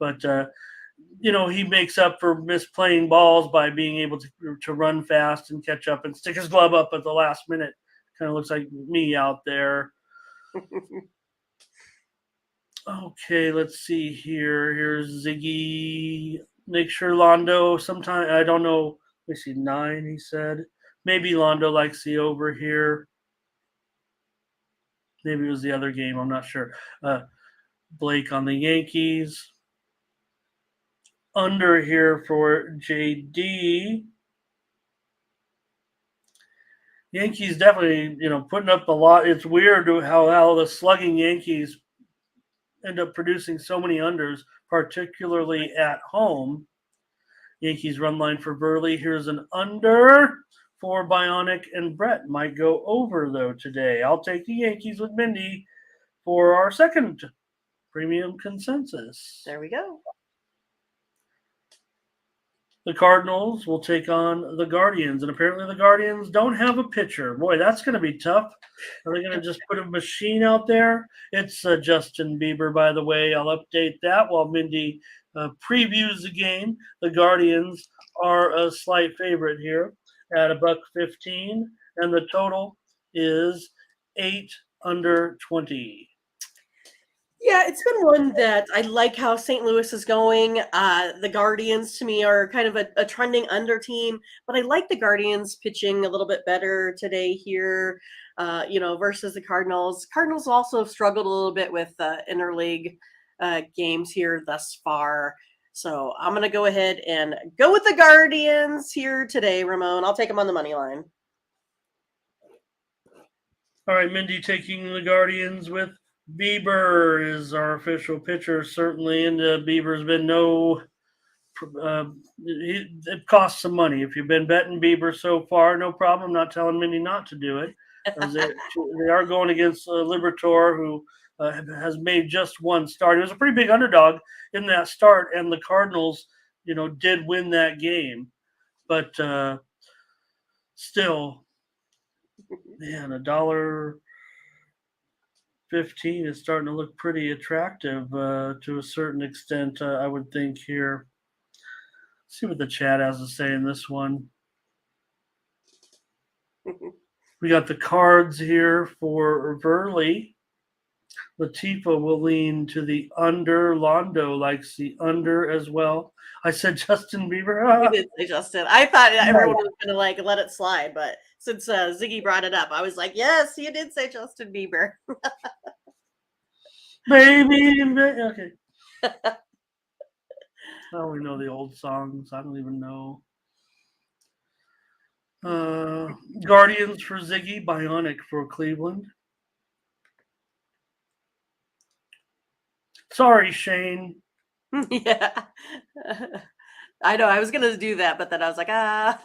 But he makes up for misplaying balls by being able to run fast and catch up and stick his glove up at the last minute. Kind of looks like me out there. Okay, let's see here. Here's Ziggy. Make sure Londo sometime. I don't know. Let me see. 9, he said. Maybe Londo likes the over here. Maybe it was the other game. I'm not sure. Blake on the Yankees. Under here for JD. Yankees definitely, putting up a lot. It's weird how the slugging Yankees end up producing so many unders, particularly at home. Yankees run line for Burley. Here's an under for Bionic, and Brett might go over, though, today. I'll take the Yankees with Mindy for our second premium consensus. There we go. The Cardinals will take on the Guardians, and apparently the Guardians don't have a pitcher. Boy, that's going to be tough. Are they going to just put a machine out there? It's Justin Bieber, by the way. I'll update that while Mindy previews the game. The Guardians are a slight favorite here at $1.15, and the total is 8 under 20. Yeah, it's been one that I like how St. Louis is going. The Guardians to me are kind of a trending under team, but I like the Guardians pitching a little bit better today here, versus the Cardinals. Cardinals also struggled a little bit with interleague games here thus far. So I'm going to go ahead and go with the Guardians here today, Ramon. I'll take them on the money line. All right, Mindy taking the Guardians with Bieber is our official pitcher, certainly, and Bieber's been it costs some money. If you've been betting Bieber so far, no problem. I'm not telling Mindy not to do it. They are going against Liberatore, who has made just one start. He was a pretty big underdog in that start, and the Cardinals, did win that game. But still, man, $1.15 is starting to look pretty attractive to a certain extent, I would think here. Let's see what the chat has to say in this one. We got the cards here for Verley. Latifa will lean to the under. Londo likes the under as well. I said Justin Bieber. You did say Justin. I thought everyone was going to let it slide, but since Ziggy brought it up, I was like, yes, you did say Justin Bieber. Baby. Okay. I only know the old songs. I don't even know. Guardians for Ziggy, Bionic for Cleveland. Sorry, Shane. Yeah. I know. I was going to do that, but then I was like, I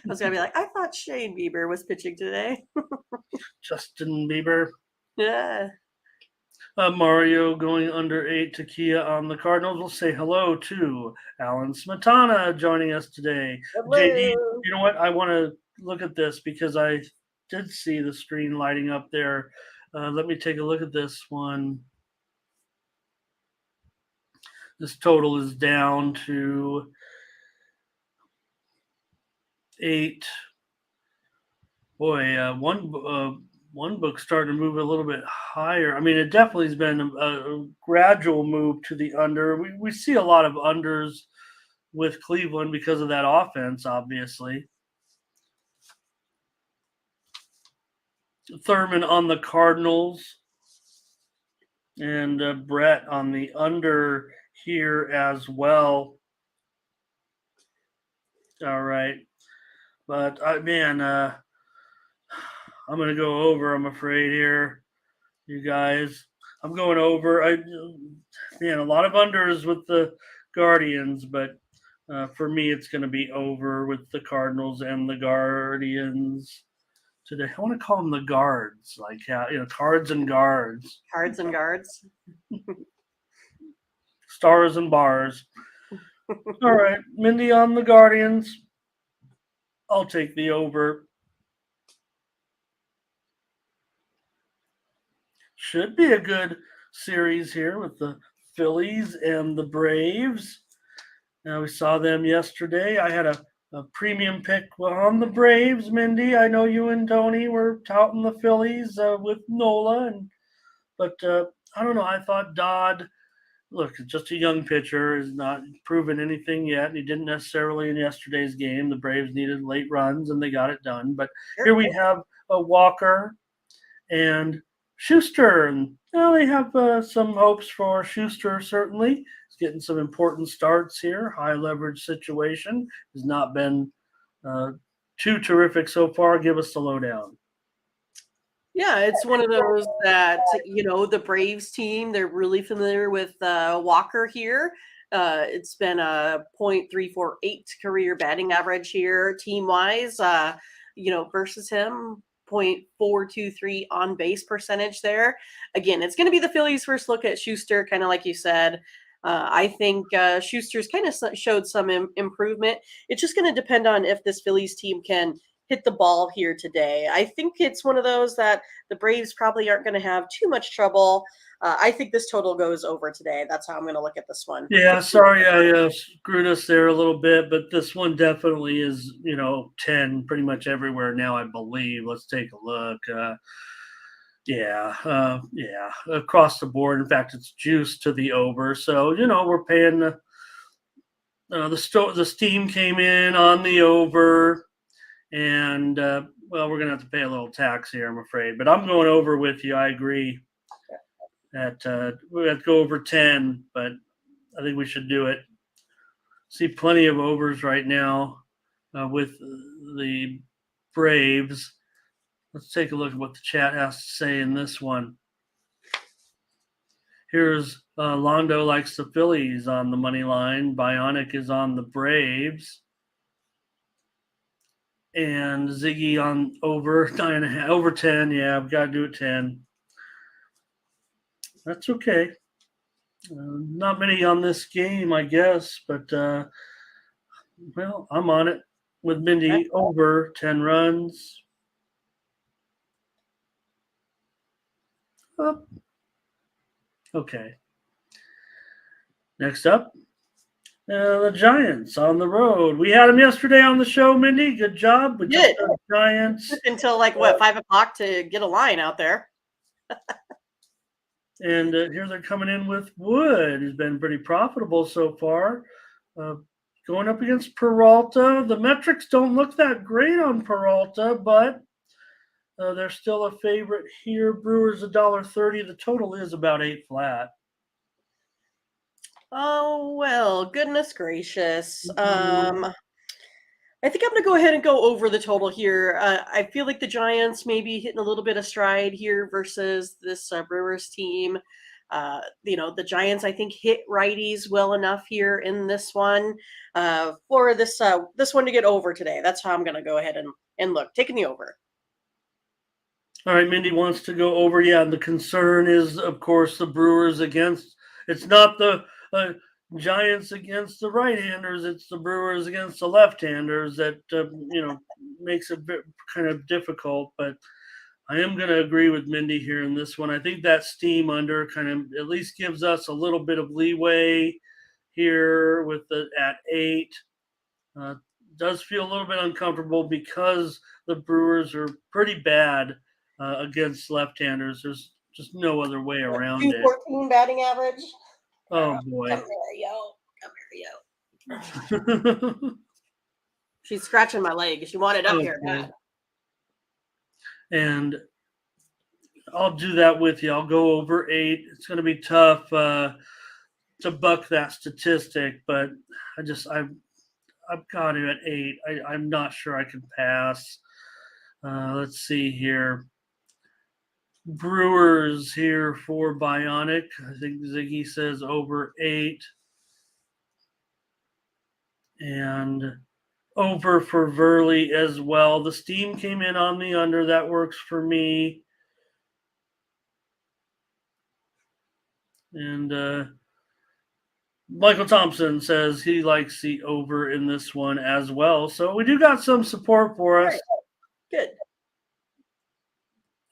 was going to be like, I thought Shane Bieber was pitching today. Justin Bieber. Yeah. Mario going under 8 to Kia on the Cardinals. We'll say hello to Alan Smetana joining us today. Hello. JD, you know what? I want to look at this because I did see the screen lighting up there. Let me take a look at this one. This total is down to 8. Boy, one book's starting to move a little bit higher. I mean, it definitely has been a gradual move to the under. We see a lot of unders with Cleveland because of that offense, obviously. Thurman on the Cardinals and Brett on the under here as well. All right. But I'm gonna go over, I'm afraid here, you guys. I'm going over. A lot of unders with the Guardians, but for me, it's going to be over with the Cardinals and the Guardians today. I want to call them the guards, like cards and guards, Cards and guards. stars and bars. All right, Mindy on the Guardians. I'll take the over. Should be a good series here with the Phillies and the Braves. Now we saw them yesterday. I had a premium pick on the Braves, Mindy. I know you and Tony were touting the Phillies with Nola, but I don't know. I thought Dodd, look, just a young pitcher, is not proven anything yet. And he didn't necessarily in yesterday's game. The Braves needed late runs, and they got it done. But here we have a Walker and Schuster. And they have some hopes for Schuster, certainly. He's getting some important starts here. High leverage situation has not been too terrific so far. Give us the lowdown. Yeah, it's one of those that, the Braves team, they're really familiar with Walker here. It's been a .348 career batting average here, team-wise, versus him, .423 on base percentage there. Again, it's going to be the Phillies' first look at Schuster, kind of like you said. I think Schuster's kind of showed some improvement. It's just going to depend on if this Phillies team can hit the ball here today. I think it's one of those that the Braves probably aren't going to have too much trouble. I think this total goes over today. That's how I'm going to look at this one. Yeah, sorry I screwed us there a little bit, but this one definitely is, 10 pretty much everywhere now, I believe. Let's take a look. Across the board. In fact, it's juice to the over. So, we're paying the steam came in on the over. And, we're going to have to pay a little tax here, I'm afraid. But I'm going over with you. I agree that we have to go over 10, but I think we should do it. See plenty of overs right now with the Braves. Let's take a look at what the chat has to say in this one. Here's Londo likes the Phillies on the money line. Bionic is on the Braves. And Ziggy on over 9.5, over 10. Yeah, I've got to do it 10. That's okay. Not many on this game, I guess, but I'm on it with Mindy. Over 10 runs. Oh. Okay. Next up. The Giants on the road. We had them yesterday on the show, Mindy. Good job. We did. The Giants until 5 o'clock to get a line out there. And here they're coming in with Wood, who's been pretty profitable so far. Going up against Peralta. The metrics don't look that great on Peralta, but they're still a favorite here. Brewers $1.30. The total is about 8 flat. Oh, well, goodness gracious. I think I'm going to go ahead and go over the total here. I feel like the Giants may be hitting a little bit of stride here versus this Brewers team. The Giants, I think, hit righties well enough here in this one for this one to get over today. That's how I'm going to go ahead and look, taking the over. All right, Mindy wants to go over. Yeah, the concern is, of course, the Brewers against. It's not the Giants against the right-handers. It's the Brewers against the left-handers that makes it kind of difficult. But I am going to agree with Mindy here in this one. I think that steam under kind of at least gives us a little bit of leeway here with at 8. Does feel a little bit uncomfortable because the Brewers are pretty bad against left-handers. There's just no other way around it. 214 batting average. Oh boy! Come here, yo. She's scratching my leg. She wanted up here. God. And I'll do that with you. I'll go over 8. It's going to be tough. to buck that statistic, but I've got it at 8. I'm not sure I can pass. Let's see here. Brewers here for Bionic. I think Ziggy says over 8. And over for Verley as well. The steam came in on the under. That works for me. And Michael Thompson says he likes the over in this one as well. So we do got some support for us. Good.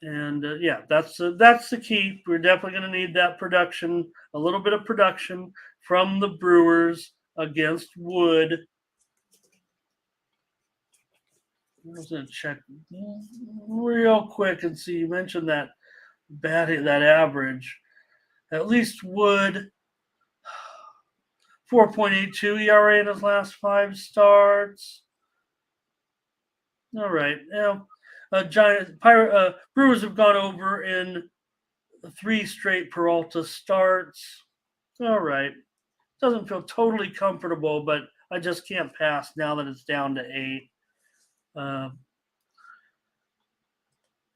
And yeah, that's the key. We're definitely going to need that production, a little bit of production from the Brewers against Wood. I was going to check real quick and see. You mentioned that average. At least Wood, 4.82 ERA in his last 5 starts. All right. Now, Brewers have gone over in 3 straight Peralta starts. All right. Doesn't feel totally comfortable, but I just can't pass now that it's down to 8.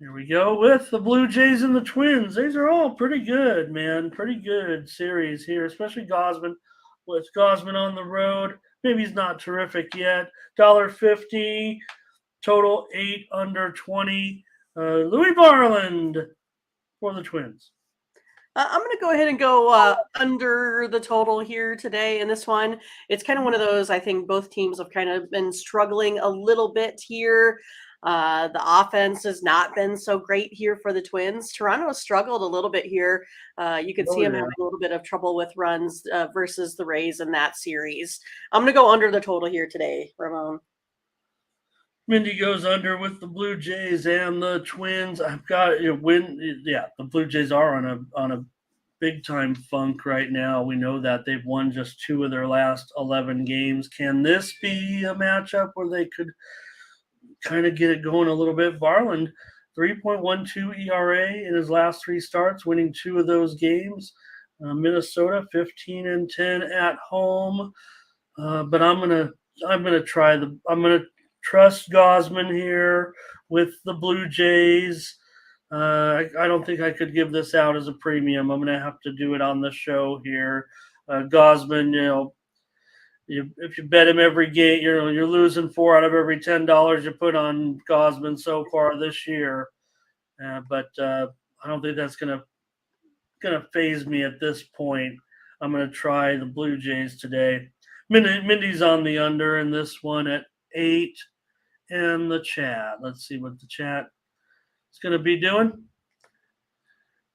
Here we go with the Blue Jays and the Twins. These are all pretty good, man. Pretty good series here, especially Gausman. With Gausman on the road, maybe he's not terrific yet. $1.50, total 8 under 20. Louis Barland for the Twins. I'm going to go ahead and go under the total here today in this one. It's kind of one of those, I think both teams have kind of been struggling a little bit here. The offense has not been so great here for the Twins. Toronto has struggled a little bit here. You could see them having a little bit of trouble with runs versus the Rays in that series. I'm going to go under the total here today, Ramon. Mindy goes under with the Blue Jays and the Twins. I've got the Blue Jays are on a big time funk right now. We know that they've won just 2 of their last 11 games. Can this be a matchup where they could kind of get it going a little bit? Barland, 3.12 ERA in his last 3 starts, winning 2 of those games. Minnesota 15-10 at home. But I'm gonna trust Gausman here with the Blue Jays. I don't think I could give this out as a premium. I'm going to have to do it on the show here. Gausman, if you bet him every game, you're losing 4 out of every $10 you put on Gausman so far this year. But I don't think that's going to phase me at this point. I'm going to try the Blue Jays today. Mindy's on the under in this one at 8. And the chat. Let's see what the chat is going to be doing.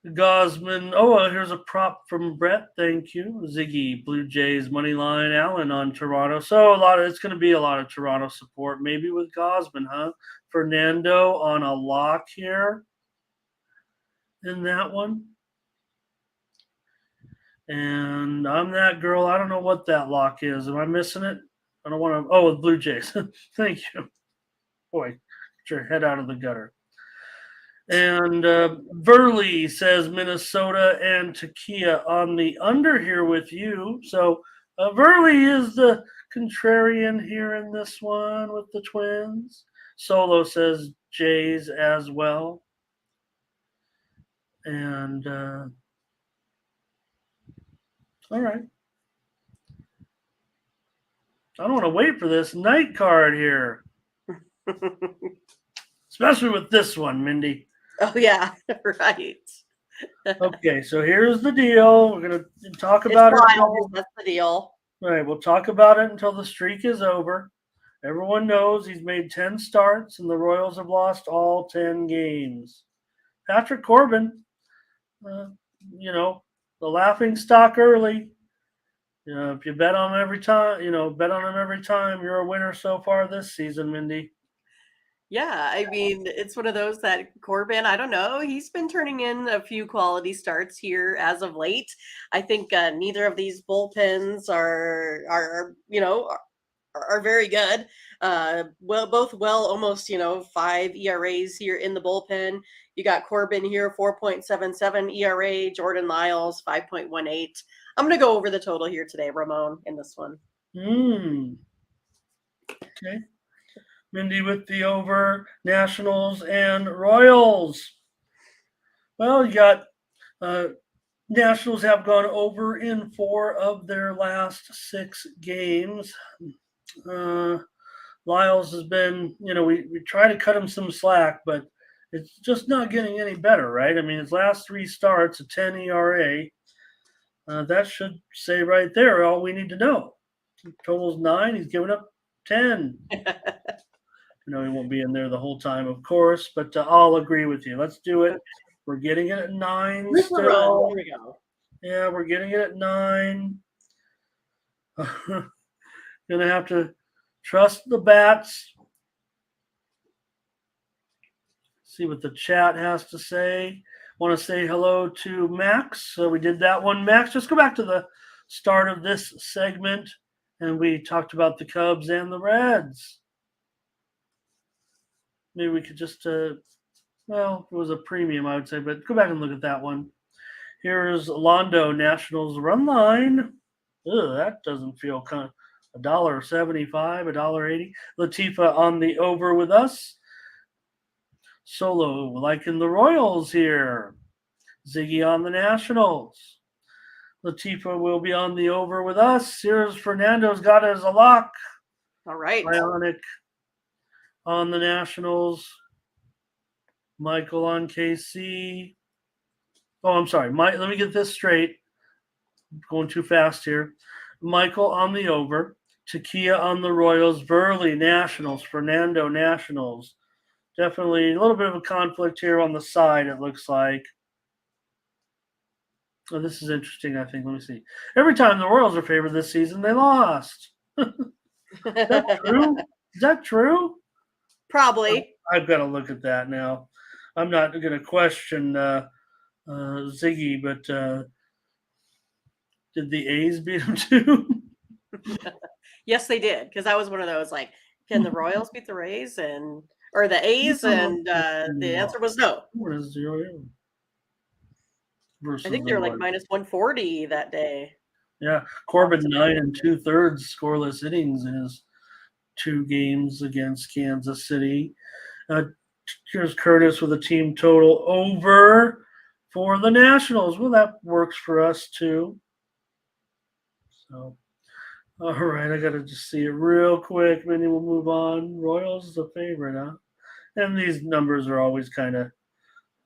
Gausman. Oh, here's a prop from Brett. Thank you. Ziggy, Blue Jays, money line, Allen on Toronto. So it's going to be a lot of Toronto support, maybe with Gausman, huh? Fernando on a lock here in that one. And I'm that girl. I don't know what that lock is. Am I missing it? I don't want to. Oh, with Blue Jays. Thank you. Boy, get your head out of the gutter. And Verley says Minnesota and Takia on the under here with you. So Verley is the contrarian here in this one with the Twins. Solo says Jays as well. And all right. I don't want to wait for this night card here. Especially with this one, Mindy. Oh, yeah, right. Okay, so here's the deal. We're going to talk about it. That's the deal. All right, we'll talk about it until the streak is over. Everyone knows he's made 10 starts, and the Royals have lost all 10 games. Patrick Corbin, the laughing stock early. If you bet on him every time, you're a winner so far this season, Mindy. Yeah, I mean, it's one of those that Corbin, I don't know, he's been turning in a few quality starts here as of late. I think neither of these bullpens are very good. Both almost 5 ERAs here in the bullpen. You got Corbin here 4.77 ERA, Jordan Lyles 5.18. I'm going to go over the total here today, Ramon, in this one. Okay. Mindy with the over, Nationals and Royals. Well, you got Nationals have gone over in 4 of their last 6 games. Lyles has been, we try to cut him some slack, but it's just not getting any better, right? I mean, his last 3 starts, a 10 ERA. That should say right there all we need to know. Total's 9. He's given up 10. He won't be in there the whole time, of course, but I'll agree with you. Let's do it. We're getting it at 9 still. There we go. Yeah, we're getting it at 9. Gonna have to trust the bats. See what the chat has to say. Want to say hello to Max. So we did that one. Max, just go back to the start of this segment, and we talked about the Cubs and the Reds. Maybe we could just, well, it was a premium, I would say, but go back and look at that one. Here's Londo, Nationals run line. Ugh, that doesn't feel kind of $1.75, $1.80. Latifa on the over with us. Solo liking the Royals here. Ziggy on the Nationals. Latifa will be on the over with us. Here's Fernando's got it as a lock. All right. Bionic on the Nationals. Michael on KC. Oh, I'm sorry. Let me get this straight. I'm going too fast here. Michael on the over. Takia on the Royals. Burley Nationals. Fernando Nationals. Definitely a little bit of a conflict here on the side, it looks like. Oh, this is interesting, I think. Let me see. Every time the Royals are favored this season, they lost. Is that true? Is that true? Probably. I've got to look at that now. I'm not going to question Ziggy, but did the A's beat them too? Yes, they did. Because that was one of those, like, can the Royals beat the Rays or the A's? And the answer was no. What is the I think they were like minus 140 that day. Yeah, Corbin 9 2/3 scoreless innings in his 2 games against Kansas City. Here's Curtis with a team total over for the Nationals. Well, that works for us too. So, all right, I got to just see it real quick. Maybe we'll move on. Royals is a favorite, huh? And these numbers are always kind of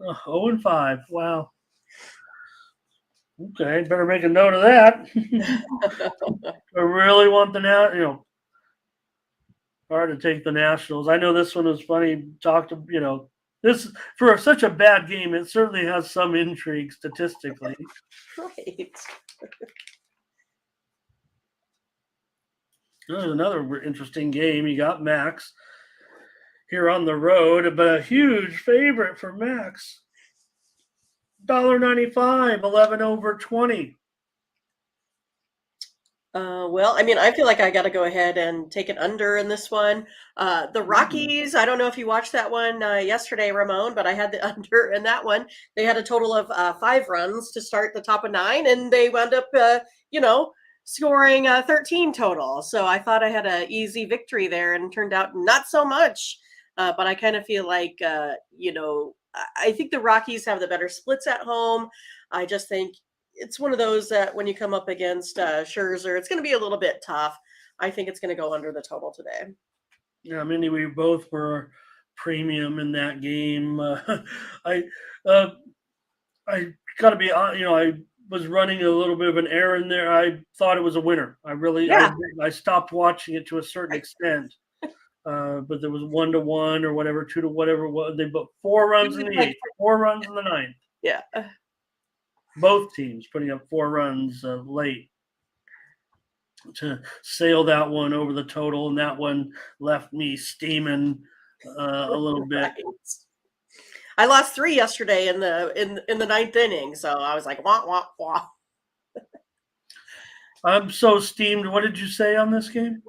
0-5. Wow. Okay, better make a note of that. I really want the hard to take the Nationals. I know this one was funny. This for such a bad game, it certainly has some intrigue statistically. Right. There's another interesting game. You got Max here on the road, but a huge favorite for Max. $1.95, 11 over 20. Well, I mean, I feel like I got to go ahead and take it under in this one. The Rockies, I don't know if you watched that one yesterday, Ramon, but I had the under in that one. They had a total of 5 runs to start the top of 9, and they wound up, scoring 13 total. So I thought I had an easy victory there, and turned out not so much. But I kind of feel like, I think the Rockies have the better splits at home. I just think it's one of those that when you come up against Scherzer, it's going to be a little bit tough. I think it's going to go under the total today. Yeah, Mindy, we both were premium in that game. I got to be, I was running a little bit of an errand there. I thought it was a winner. I stopped watching it to a certain extent. But there was 1-1 or whatever, 2 to whatever. They put 4 runs in the 8th, 4 runs in the 9th. Yeah. Both teams putting up 4 runs late to sail that one over the total, and that one left me steaming a little bit. Right. I lost 3 yesterday in the 9th inning, so I was like, wah wah wah. I'm so steamed. What did you say on this game?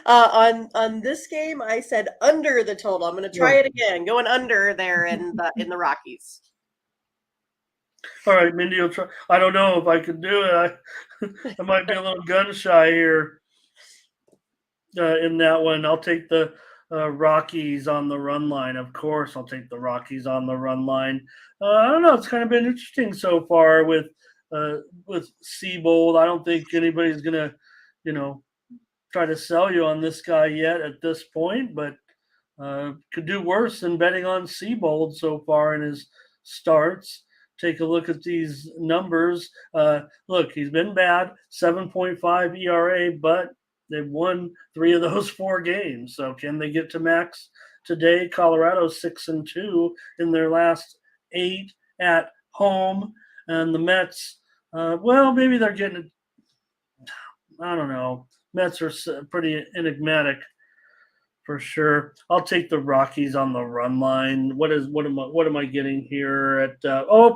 On this game, I said under the total. I'm going to try it again, going under there in the Rockies. All right, Mindy will try. I don't know if I can do it. I might be a little gun shy here in that one. I'll take the Rockies on the run line. Of course, I'll take the Rockies on the run line. I don't know. It's kind of been interesting so far with Seabold. I don't think anybody's gonna, you know, try to sell you on this guy yet at this point, but could do worse than betting on Seabold so far in his starts. Take a look at these numbers. Look, he's been bad, 7.5 ERA, but they've won 3 of those 4 games. So can they get to max today? Colorado 6-2 in their last 8 at home, and the Mets. Well, maybe they're getting. I don't know. Mets are pretty enigmatic for sure. I'll take the Rockies on the run line. What am I getting here at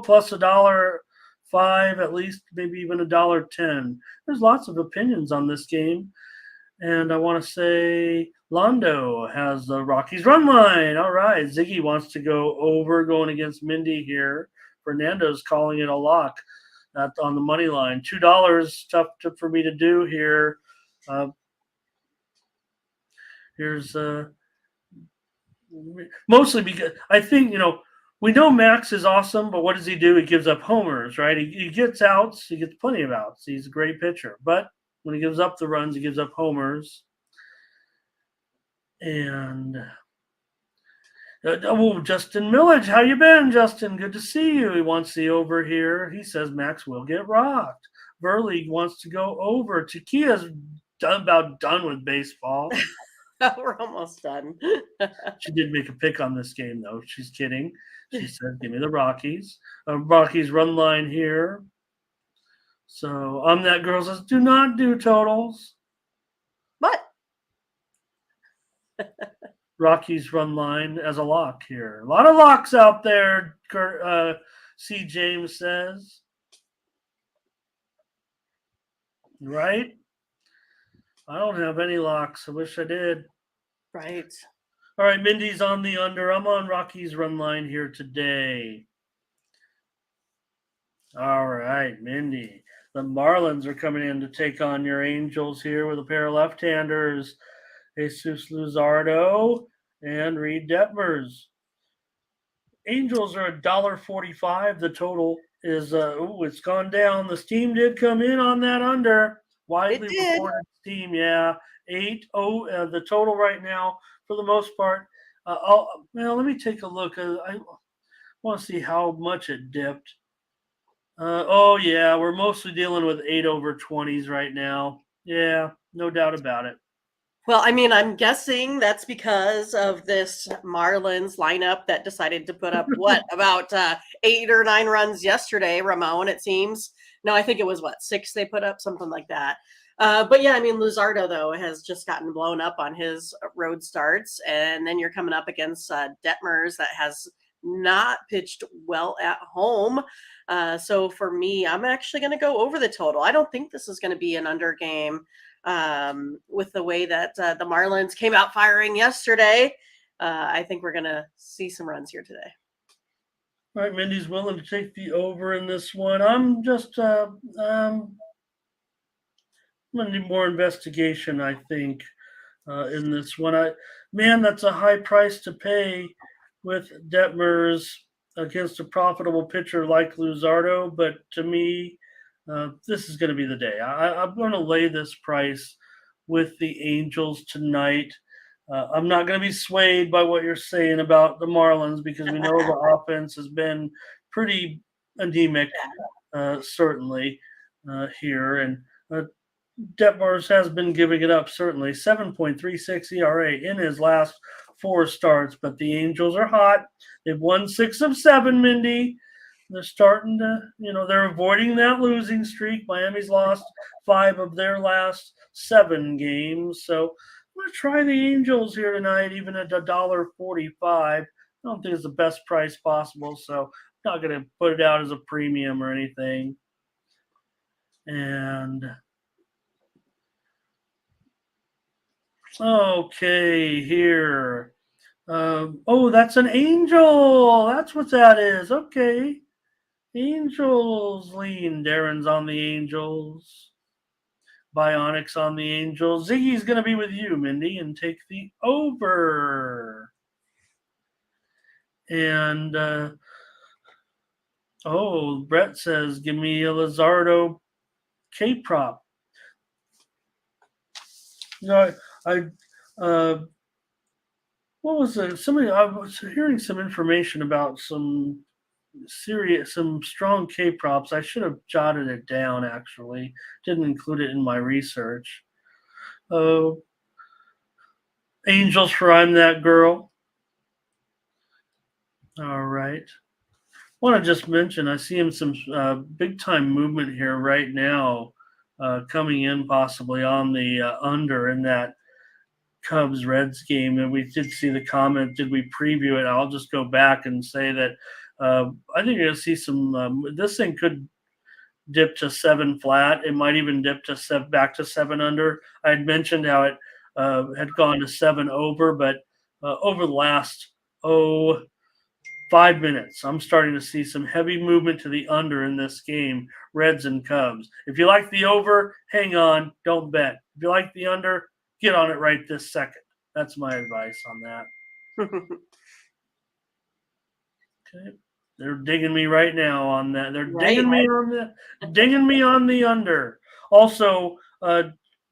plus $1.05 at least, maybe even $1.10. There's lots of opinions on this game, and I want to say Londo has the Rockies run line. All right, Ziggy wants to go over, going against Mindy here. Fernando's calling it a lock on the money line. $2 tough for me to do here. Here's mostly because I think we know Max is awesome, but what does he do? He gives up homers, right? He gets outs. He gets plenty of outs. He's a great pitcher, but when he gives up the runs, he gives up homers. And Justin Millage, how you been, Justin? Good to see you. He wants the over here. He says Max will get rocked. Burley wants to go over. Chiquia's about done with baseball. We're almost done. She did make a pick on this game, though. She's kidding. She said, give me the Rockies. Rockies run line here. So I'm that girl says, do not do totals. What? Rockies run line as a lock here. A lot of locks out there, C. James says. Right? I don't have any locks. I wish I did. Right. All right, Mindy's on the under. I'm on Rockies run line here today. All right, Mindy. The Marlins are coming in to take on your Angels here with a pair of left-handers, Jesus Luzardo and Reed Detmers. Angels are $1.45. The total is it's gone down. The steam did come in on that under. Widely reported steam, yeah. 8-0 the total right now for the most part. Let me take a look. I want to see how much it dipped. We're mostly dealing with 8/20s right now. Yeah, no doubt about it. Well, I mean, I'm guessing that's because of this Marlins lineup that decided to put up about 8 or 9 runs yesterday, Ramon, it seems. No, I think it was 6 they put up, something like that. But yeah, I mean, Luzardo, though, has just gotten blown up on his road starts. And then you're coming up against Detmers that has not pitched well at home. So for me, I'm actually going to go over the total. I don't think this is going to be an under game. With the way that the Marlins came out firing yesterday, I think we're going to see some runs here today. All right, Mindy's willing to take the over in this one. I'm just I'm going to need more investigation, I think, in this one. That's a high price to pay with Detmers against a profitable pitcher like Luzardo, but to me, this is going to be the day. I'm going to lay this price with the Angels tonight. I'm not going to be swayed by what you're saying about the Marlins because we know the offense has been pretty anemic, certainly, here. And Detmers has been giving it up, certainly. 7.36 ERA in his last 4 starts, but the Angels are hot. They've won 6 of 7, Mindy. They're starting to, they're avoiding that losing streak. Miami's lost 5 of their last 7 games. So I'm going to try the Angels here tonight, even at $1.45. I don't think it's the best price possible, so I'm not going to put it out as a premium or anything. And okay, here. That's an Angel. That's what that is. Okay. Angels lean. Darren's on the Angels. Bionics on the Angels. Ziggy's going to be with you, Mindy, and take the over. And, Brett says, give me a Luzardo K-prop. What was it? I was hearing some information about some strong K-props. I should have jotted it down, actually. Didn't include it in my research. Angels for I'm That Girl. All right. I want to just mention, I see some big-time movement here right now coming in possibly on the under in that Cubs-Reds game. And we did see the comment, did we preview it? I'll just go back and say that I think you're going to see some this thing could dip to 7 flat. It might even dip to back to 7 under. I had mentioned how it had gone to 7 over, but over the last 5 minutes, I'm starting to see some heavy movement to the under in this game, Reds and Cubs. If you like the over, hang on, don't bet. If you like the under, get on it right this second. That's my advice on that. Okay. They're digging me right now on that. They're digging me on the under. Also,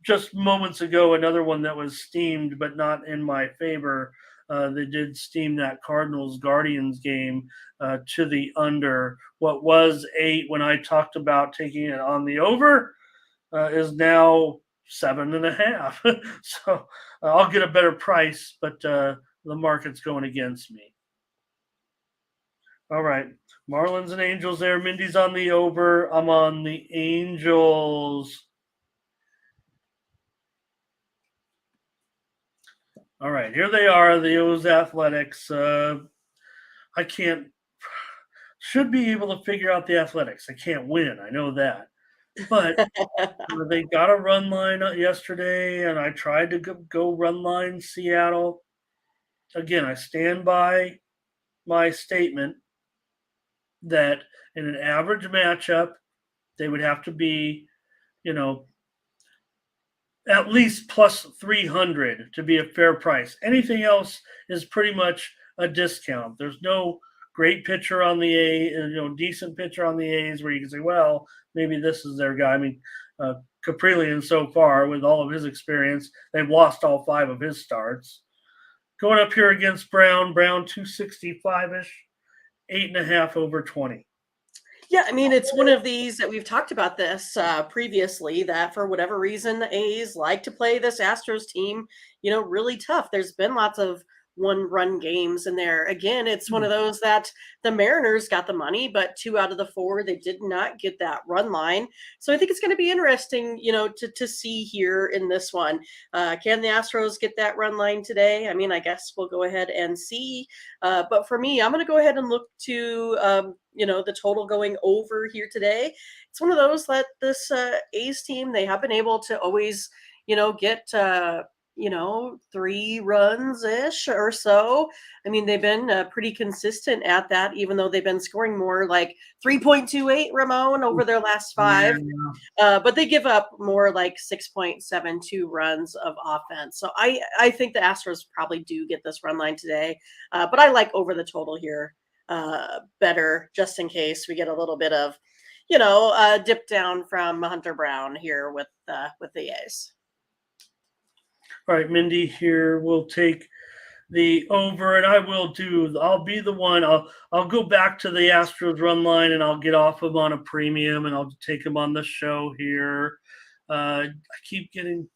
just moments ago, another one that was steamed, but not in my favor. They did steam that Cardinals Guardians game to the under. What was 8 when I talked about taking it on the over is now 7.5. So I'll get a better price, but the market's going against me. All right. Marlins and Angels there. Mindy's on the over. I'm on the Angels. All right. Here they are, the O's Athletics. Should be able to figure out the Athletics. I can't win. I know that. But they got a run line yesterday, and I tried to go run line Seattle. Again, I stand by my statement that in an average matchup, they would have to be, at least plus 300 to be a fair price. Anything else is pretty much a discount. There's no great pitcher on the A, decent pitcher on the A's where you can say, well, maybe this is their guy. I mean, Caprillion so far, with all of his experience, they've lost all 5 of his starts. Going up here against Brown 265-ish, 8.5 over 20. Yeah, I mean, it's one of these that we've talked about this previously, that for whatever reason, the A's like to play this Astros team, really tough. There's been lots of 1-run games in there. Again, it's one of those that the Mariners got the money, but 2 out of the 4, they did not get that run line. So I think it's going to be interesting, to see here in this one. Can the Astros get that run line today? I mean, I guess we'll go ahead and see. But for me, I'm going to go ahead and look to, the total going over here today. It's one of those that this A's team, they have been able to always, get 3 runs ish or so. I mean, they've been pretty consistent at that, even though they've been scoring more like 3.28, Ramon, over their last 5. Yeah. But they give up more like 6.72 runs of offense. So I think the Astros probably do get this run line today. But I like over the total here better, just in case we get a little bit of, dip down from Hunter Brown here with the A's. All right, Mindy here will take the over, and I'll be the one. I'll go back to the Astros run line, and I'll get off them on a premium, and I'll take them on the show here. I keep getting,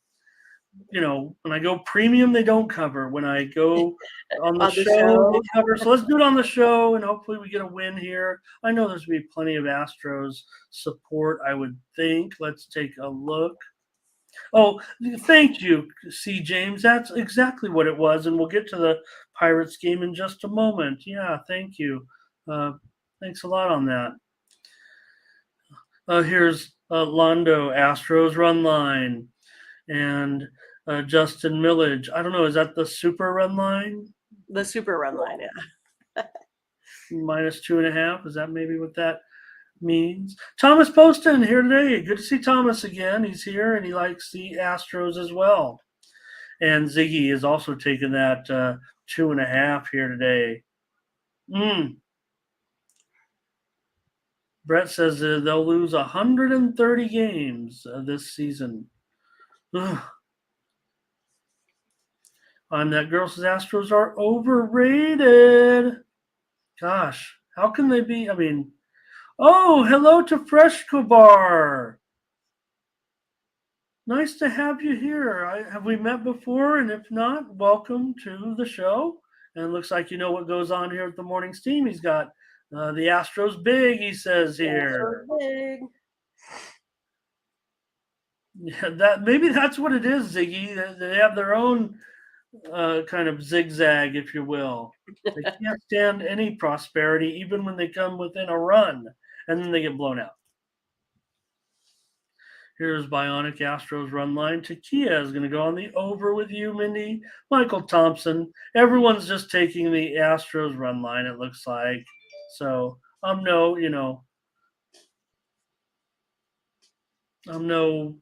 when I go premium, they don't cover. When I go on the show, they cover. So let's do it on the show, and hopefully we get a win here. I know there's going to be plenty of Astros support, I would think. Let's take a look. Oh, thank you, C. James. That's exactly what it was, and we'll get to the Pirates game in just a moment. Yeah, thank you. Thanks a lot on that. Here's Londo, Astros run line, and Justin Millage. I don't know, is that the super run line? The super run line, yeah. Minus 2.5. Is that maybe what that means. Thomas Poston here today. Good to see Thomas again. He's here and he likes the Astros as well. And Ziggy is also taking that 2.5 here today. Brett says they'll lose 130 games this season. Ugh. I'm that girl says Astros are overrated. Gosh, how can they be? I mean, oh, hello to Freshco Bar. Nice to have you here. Have we met before? And if not, welcome to the show. And it looks like you know what goes on here at the morning steam. He's got the Astros big, he says here. Big. Yeah, that maybe that's what it is, Ziggy. They have their own kind of zigzag, if you will. They can't stand any prosperity, even when they come within a run, and then they get blown out. Here's Bionic Astros run line. Takia is going to go on the over with you, Mindy. Michael Thompson. Everyone's just taking the Astros run line, it looks like. So I'm no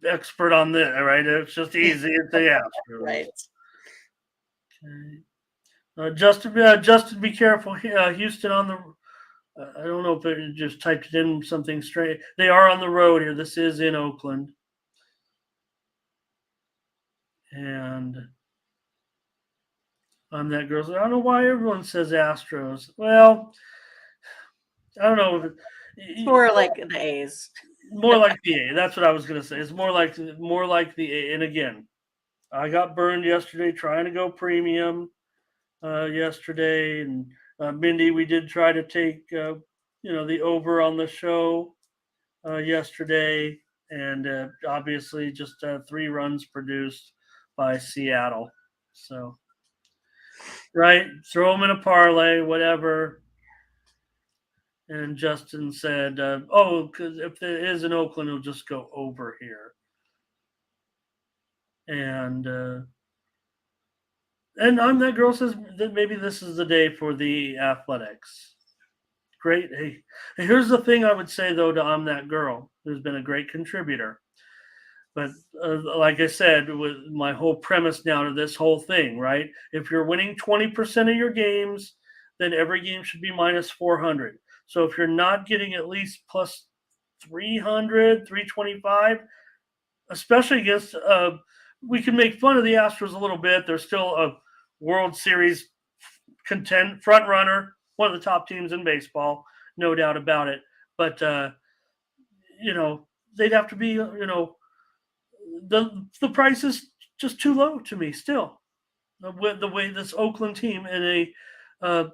expert on this, right? It's just easy. It's the Astros. Right. Okay. Justin, be careful. Houston on the. I don't know if it just typed it in something straight. They are on the road here. This is in Oakland. And I'm that girl. I don't know why everyone says Astros. Well, I don't know. It's more like the A's. More like the A. That's what I was going to say. It's more like the A. And again, I got burned yesterday trying to go premium yesterday. And Mindy, we did try to take the over on the show yesterday, and obviously just 3 runs produced by Seattle. So, right, throw them in a parlay, whatever. And Justin said, because if it is in Oakland, it'll just go over here. And I'm that girl says that maybe this is the day for the Athletics. Great. Hey, here's the thing I would say, though, to I'm that girl, who's been a great contributor. But like I said, with my whole premise now to this whole thing, right? If you're winning 20% of your games, then every game should be minus 400. So if you're not getting at least plus 300, 325, especially against, we can make fun of the Astros a little bit. They're still a World Series front runner, one of the top teams in baseball, no doubt about it. But, they'd have to be, the price is just too low to me still. With the way this Oakland team in a,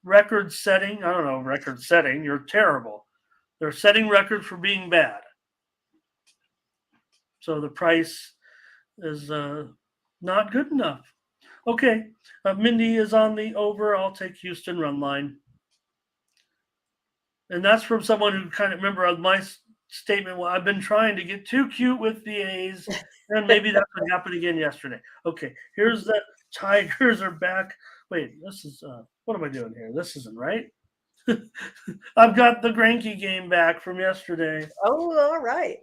record setting, you're terrible. They're setting records for being bad. So the price is not good enough. Okay, Mindy is on the over. I'll take Houston run line. And that's from someone who kind of remember my statement. Well, I've been trying to get too cute with the A's, and maybe that's what happened again yesterday. Okay, here's the Tigers are back. Wait, this is what am I doing here? This isn't right. I've got the Greinke game back from yesterday. Oh, all right.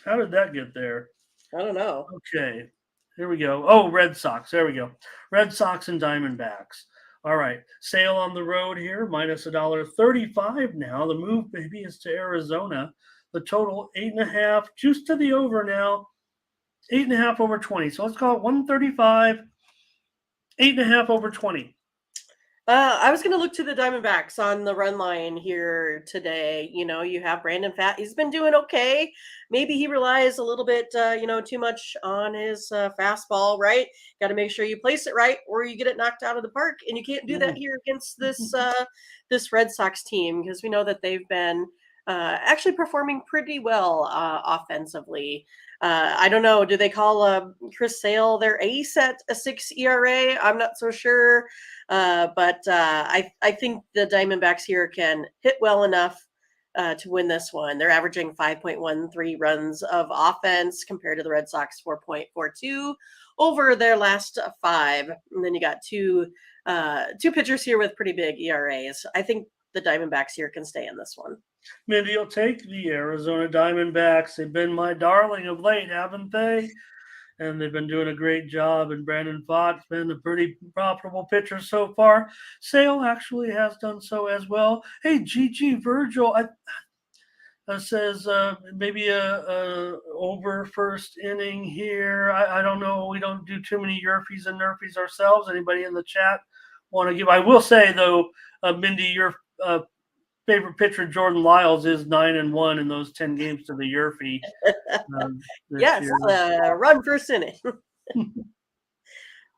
How did that get there? I don't know. Okay, here we go. Oh, Red Sox. There we go. Red Sox and Diamondbacks. All right, Sale on the road here, minus $1.35 now. The move, baby, is to Arizona. The total 8.5, juice to the over now. 8.5 over 20. So let's call it 135. 8.5 over 20. I was going to look to the Diamondbacks on the run line here today. You have Brandon Pfaadt. He's been doing okay. Maybe he relies a little bit, too much on his fastball, right? Got to make sure you place it right or you get it knocked out of the park. And you can't do that here against this Red Sox team because we know that they've been actually performing pretty well offensively. I don't know. Do they call Chris Sale their ace at a 6 ERA? I'm not so sure. But I think the Diamondbacks here can hit well enough to win this one. They're averaging 5.13 runs of offense compared to the Red Sox 4.42 over their last 5. And then you got 2 two pitchers here with pretty big ERAs. I think the Diamondbacks here can stay in this one. Mindy will take the Arizona Diamondbacks. They've been my darling of late, haven't they? And they've been doing a great job. And Brandon Fogg's been a pretty profitable pitcher so far. Sale actually has done so as well. Hey, Gigi Virgil says maybe a over first inning here. I don't know. We don't do too many Yerfies and Nerfies ourselves. Anybody in the chat want to give? I will say though, Mindy, your favorite pitcher Jordan Lyles is 9-1 in those 10 games to the Yerfie. Yes, run first inning.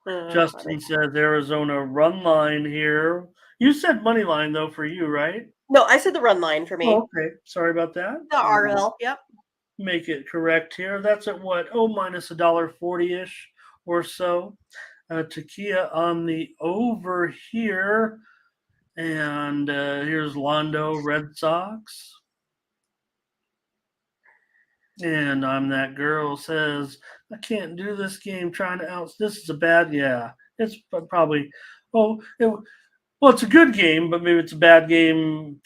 Justin says Arizona run line here. You said money line though for you, right? No, I said the run line for me. Oh, okay, sorry about that. The RL, yep. Make it correct here. That's at what? Oh, minus $1.40-ish or so. Takia on the over here. And here's Londo Red Sox. And I'm that girl says, I can't do this game trying to out. This is a bad, yeah. It's probably, it's a good game, but maybe it's a bad game,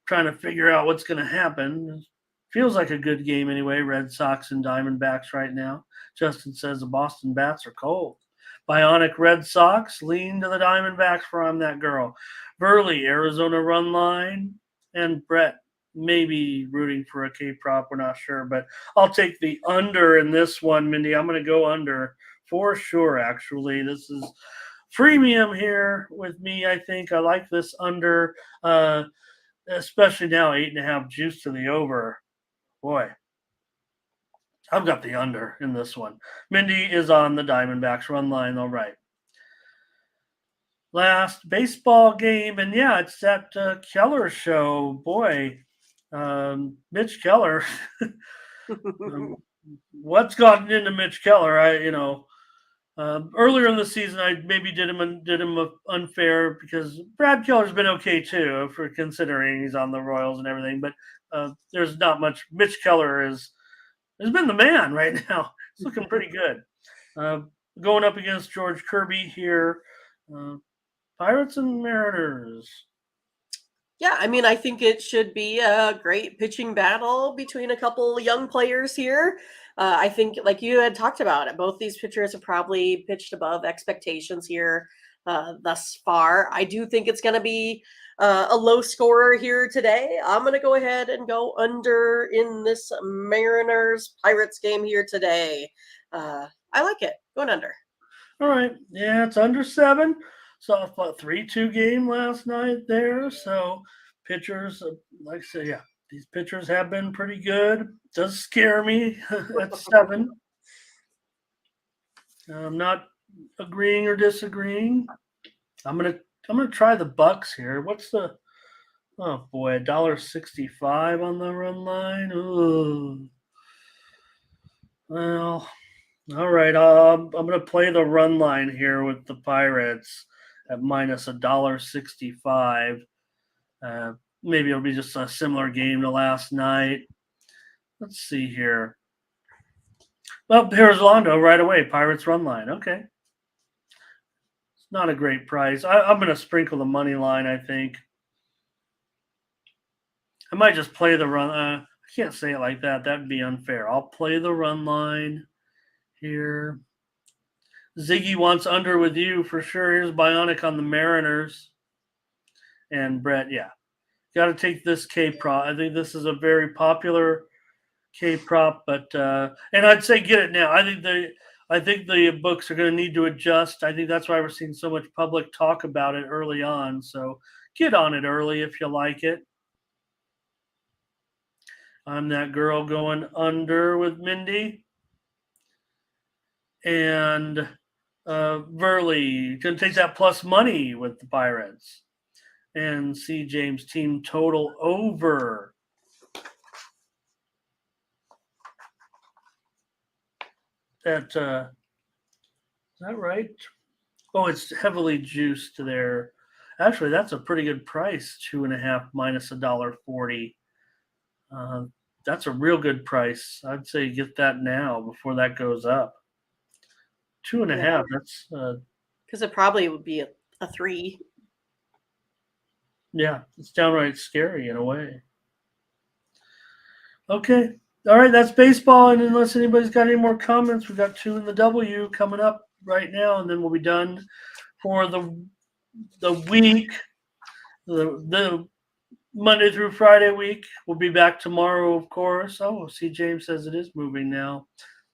trying to figure out what's going to happen. Feels like a good game anyway, Red Sox and Diamondbacks right now. Justin says the Boston Bats are cold. Bionic Red Sox lean to the Diamondbacks for I'm that girl. Burley, Arizona run line, and Brett maybe rooting for a K-prop. We're not sure, but I'll take the under in this one, Mindy. I'm going to go under for sure, actually. This is premium here with me, I think. I like this under, especially now 8.5 juice to the over. Boy, I've got the under in this one. Mindy is on the Diamondbacks run line. All right. Last baseball game, and yeah, it's that Keller show. Boy, Mitch Keller. What's gotten into Mitch Keller? Earlier in the season, I maybe did him unfair because Brad Keller's been okay too, for considering he's on the Royals and everything. But there's not much. Mitch Keller has been the man right now. It's looking pretty good. Going up against George Kirby here. Pirates and Mariners. Yeah, I mean, I think it should be a great pitching battle between a couple young players here. I think, like you had talked about it, both these pitchers have probably pitched above expectations here thus far. I do think it's going to be a low scorer here today. I'm going to go ahead and go under in this Mariners Pirates game here today. I like it. Going under. All right. Yeah, it's under 7. Saw a 3-2 game last night there. So pitchers, like I said, yeah, these pitchers have been pretty good. Does scare me at 7. I'm not agreeing or disagreeing. I'm gonna try the Bucks here. What's the $1.65 on the run line? Ooh. Well, all right. I'm gonna play the run line here with the Pirates at minus $1.65. Maybe it'll be just a similar game to last night. Let's see here. Well, here's Londo right away. Pirates run line. Okay. It's not a great price. I'm going to sprinkle the money line, I think. I might just play the run. I can't say it like that. That'd be unfair. I'll play the run line here. Ziggy wants under with you for sure. Here's Bionic on the Mariners. And Brett, yeah. Got to take this K-prop. I think this is a very popular K-prop, but and I'd say get it now. I think the books are going to need to adjust. I think that's why we're seeing so much public talk about it early on. So get on it early if you like it. I'm that girl going under with Mindy. And Verley going to take that plus money with the Pirates. And see James team total over. Is that right? Oh, it's heavily juiced there. Actually, that's a pretty good price. 2.5 minus $1.40. That's a real good price. I'd say get that now before that goes up. 2.5. That's because it probably would be a 3. Yeah, it's downright scary in a way. Okay. All right, that's baseball. And unless anybody's got any more comments, we've got 2 in the W coming up right now, and then we'll be done for the week, the Monday through Friday week. We'll be back tomorrow, of course. Oh, see, James says it is moving now.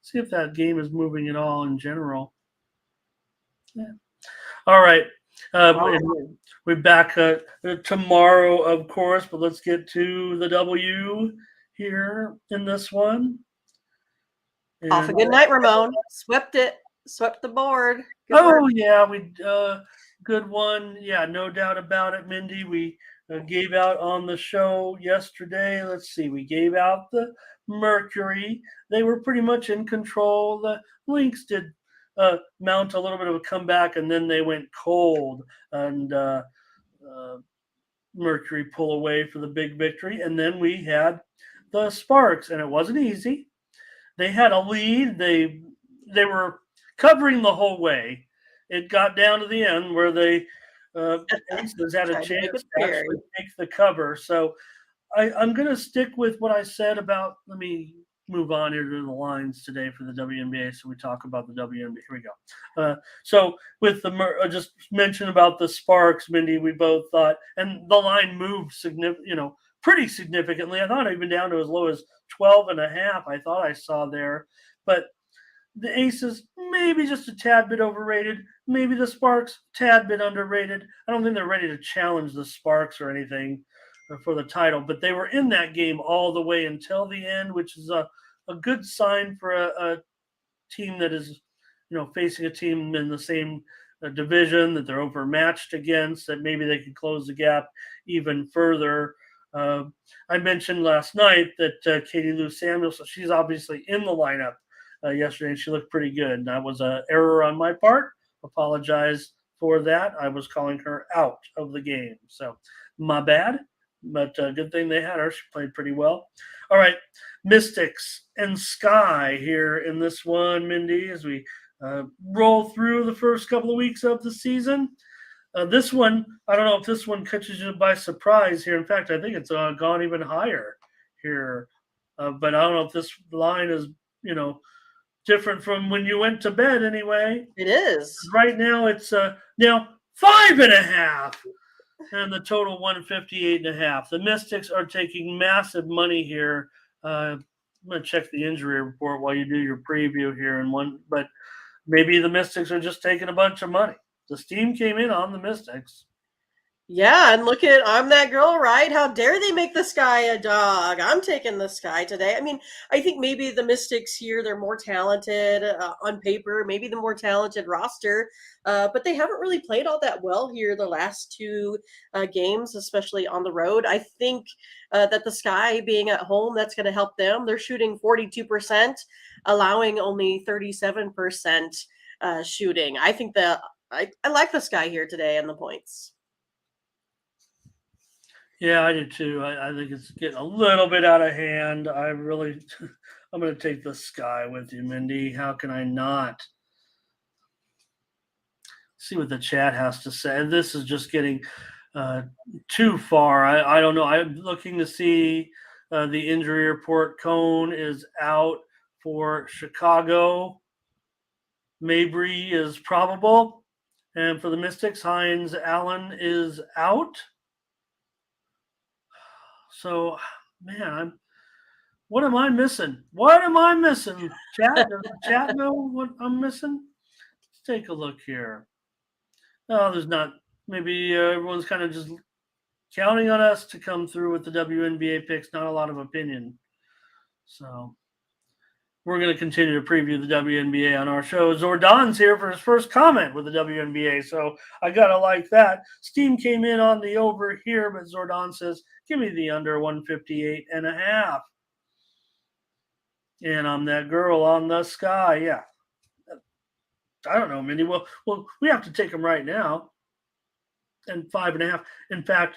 See if that game is moving at all in general. Yeah. All right. We're back tomorrow, of course, but let's get to the W here in this one. Off a good night, Ramon. Swept the board. Good work. Yeah, good one. Yeah, no doubt about it, Mindy. We gave out on the show yesterday. Let's see, we gave out the Mercury. They were pretty much in control. The Lynx did mount a little bit of a comeback, and then they went cold, and Mercury pull away for the big victory. And then we had the Sparks, and it wasn't easy. They had a lead. They were covering the whole way. It got down to the end where they Aces had a chance to actually take the cover. So I'm going to stick with what I said about. Let me move on here to the lines today for the WNBA. So we talk about the WNBA. Here we go. So with just mention about the Sparks, Mindy, we both thought, and the line moved pretty significantly. I thought even down to as low as 12.5. I thought I saw there, but the Aces maybe just a tad bit overrated. Maybe the Sparks tad bit underrated. I don't think they're ready to challenge the Sparks or anything for the title, but they were in that game all the way until the end, which is a good sign for a team that is, facing a team in the same division that they're overmatched against, that maybe they could close the gap even further. I mentioned last night that Katie Lou Samuel, so she's obviously in the lineup yesterday, and she looked pretty good. And that was an error on my part. Apologize for that. I was calling her out of the game. So my bad, but good thing they had her. She played pretty well. All right, Mystics and Sky here in this one, Mindy, as we roll through the first couple of weeks of the season. This one, I don't know if this one catches you by surprise here. In fact, I think it's gone even higher here. But I don't know if this line is, different from when you went to bed anyway. It is. Right now it's now 5.5. And the total 158.5. The Mystics are taking massive money here. I'm going to check the injury report while you do your preview here but maybe the Mystics are just taking a bunch of money. The steam came in on the Mystics. Yeah, and look at I'm that girl, right? How dare they make the Sky a dog? I'm taking the Sky today. I mean, I think maybe the Mystics here, they're more talented on paper, maybe the more talented roster, but they haven't really played all that well here the last 2 games, especially on the road. I think that the Sky being at home, that's going to help them. They're shooting 42%, allowing only 37% shooting. I think that I like the Sky here today and the points. Yeah, I do too. I think it's getting a little bit out of hand. I'm going to take the Sky with you, Mindy. How can I not? See what the chat has to say. This is just getting too far. I don't know. I'm looking to see the injury report. Cone is out for Chicago. Mabry is probable. And for the Mystics, Hines Allen is out. So, man, what am I missing? What am I missing? Chat, does the chat know what I'm missing? Let's take a look here. No, there's not. Maybe everyone's kind of just counting on us to come through with the WNBA picks. Not a lot of opinion. So we're going to continue to preview the WNBA on our show. Zordon's here for his first comment with the WNBA, so I got to like that. Steam came in on the over here, but Zordon says, give me the under 158.5. And I'm that girl on the Sky. Yeah. I don't know, Mindy. Well, we have to take them right now. And 5.5. In fact,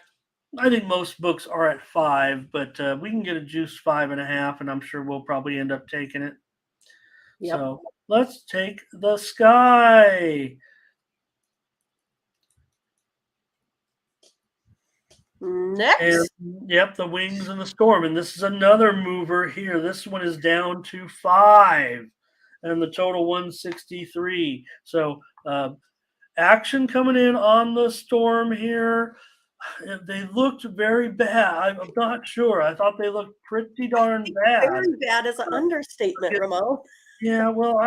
I think most books are at 5, but we can get a juice 5.5, and I'm sure we'll probably end up taking it. Yep. So let's take the Sky. And Next. yep, the Wings and the Storm. And this is another mover here. This one is down to 5 and the total 163. So action coming in on the Storm here. They looked very bad. I'm not sure. I thought they looked pretty darn bad. Very bad is an understatement, Ramon. Yeah, well,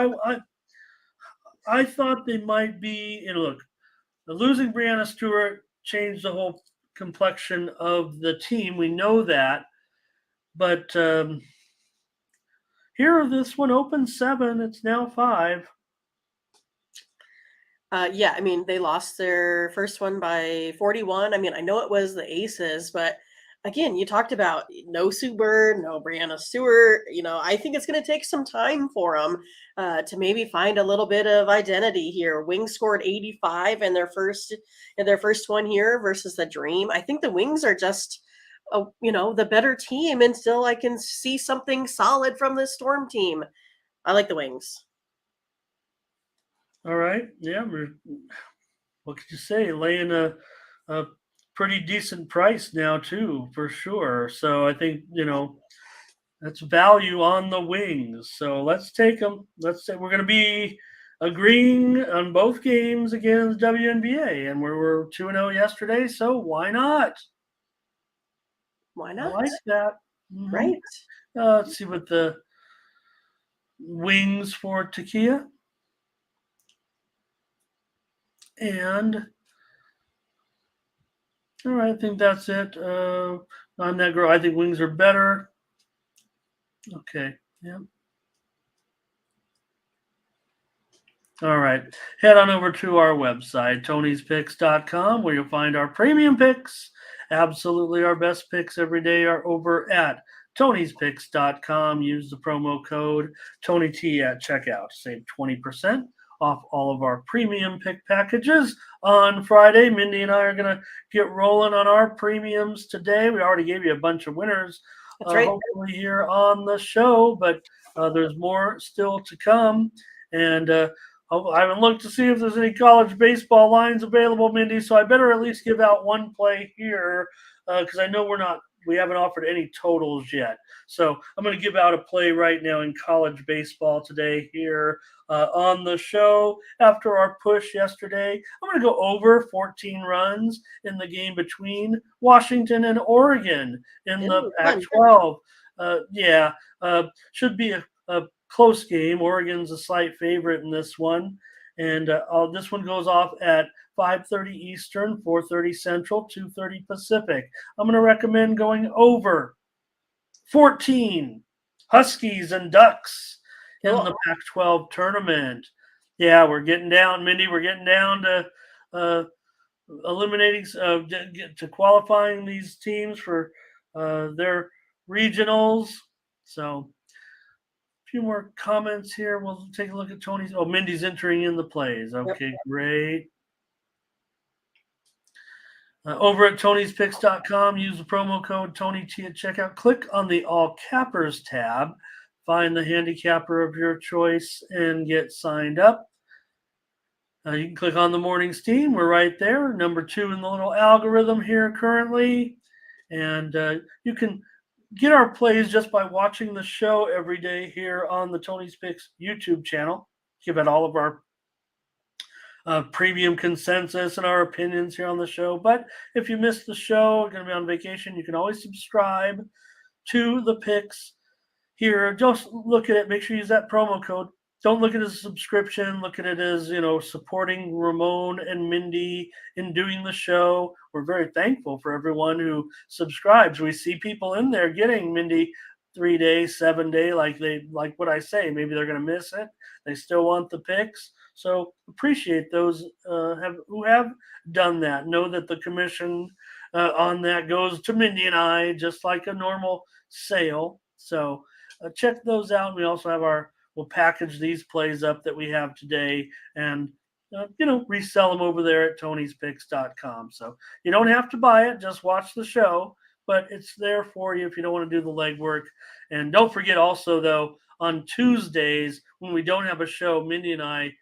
I thought they might be. Look, losing Brianna Stewart changed the whole complexion of the team. We know that, but here this one opened 7. It's now 5. Yeah, I mean, they lost their first one by 41. I mean, I know it was the Aces, but again, you talked about no Sue Bird, no Brianna Stewart. I think it's going to take some time for them to maybe find a little bit of identity here. Wings scored 85 in their first one here versus the Dream. I think the Wings are just the better team, and still I can see something solid from this Storm team. I like the Wings. All right, yeah. What could you say? Laying a pretty decent price now too, for sure. So I think that's value on the Wings. So let's take them. Let's say we're going to be agreeing on both games against WNBA, and we were 2-0 yesterday. So why not? Why I not? like that. Mhm. Right. Let's see what the Wings for Takia. And all right, I think that's it. On that girl, I think Wings are better. Okay. Yeah. All right. Head on over to our website, tonyspicks.com, where you'll find our premium picks. Absolutely our best picks every day are over at tonyspicks.com. Use the promo code TonyT at checkout to save 20% off all of our premium pick packages. On Friday, Mindy and I are going to get rolling on our premiums today. We already gave you a bunch of winners, That's right. hopefully here on the show, but there's more still to come. And I haven't looked to see if there's any college baseball lines available, Mindy. So I better at least give out one play here because I know we haven't offered any totals yet. So I'm going to give out a play right now in college baseball today here on the show after our push yesterday. I'm going to go over 14 runs in the game between Washington and Oregon in the Ooh, fun. Pac-12. Should be a close game. Oregon's a slight favorite in this one, and this one goes off at 5:30 Eastern, 4:30 Central, 2:30 Pacific. I'm going to recommend going over 14 Huskies and Ducks in the Cool. Pac-12 tournament. Yeah, we're getting down, Mindy. We're getting down to eliminating to qualifying these teams for their regionals. So few more comments here. We'll take a look at Tony's. Oh, Mindy's entering in the plays. Okay, Yep. great. Over at Tony'sPicks.com, use the promo code TonyT at checkout. Click on the All Cappers tab. Find the handicapper of your choice and get signed up. You can click on the morning's team. We're right there, number 2 in the little algorithm here currently. And you can get our plays just by watching the show every day here on the Tony's Picks YouTube channel. Give it all of our premium consensus and our opinions here on the show. But if you missed the show, you're going to be on vacation, you can always subscribe to the picks here. Just look at it. Make sure you use that promo code. Don't look at it as a subscription. Look at it as, supporting Ramon and Mindy in doing the show. We're very thankful for everyone who subscribes. We see people in there getting Mindy 3-day, 7-day, like what I say. Maybe they're going to miss it. They still want the picks. So appreciate those who have done that. Know that the commission on that goes to Mindy and I, just like a normal sale. So check those out. We also have we'll package these plays up that we have today and resell them over there at Tony'sPicks.com. So you don't have to buy it, just watch the show, but it's there for you if you don't want to do the legwork. And don't forget also, though, on Tuesdays when we don't have a show, Mindy and I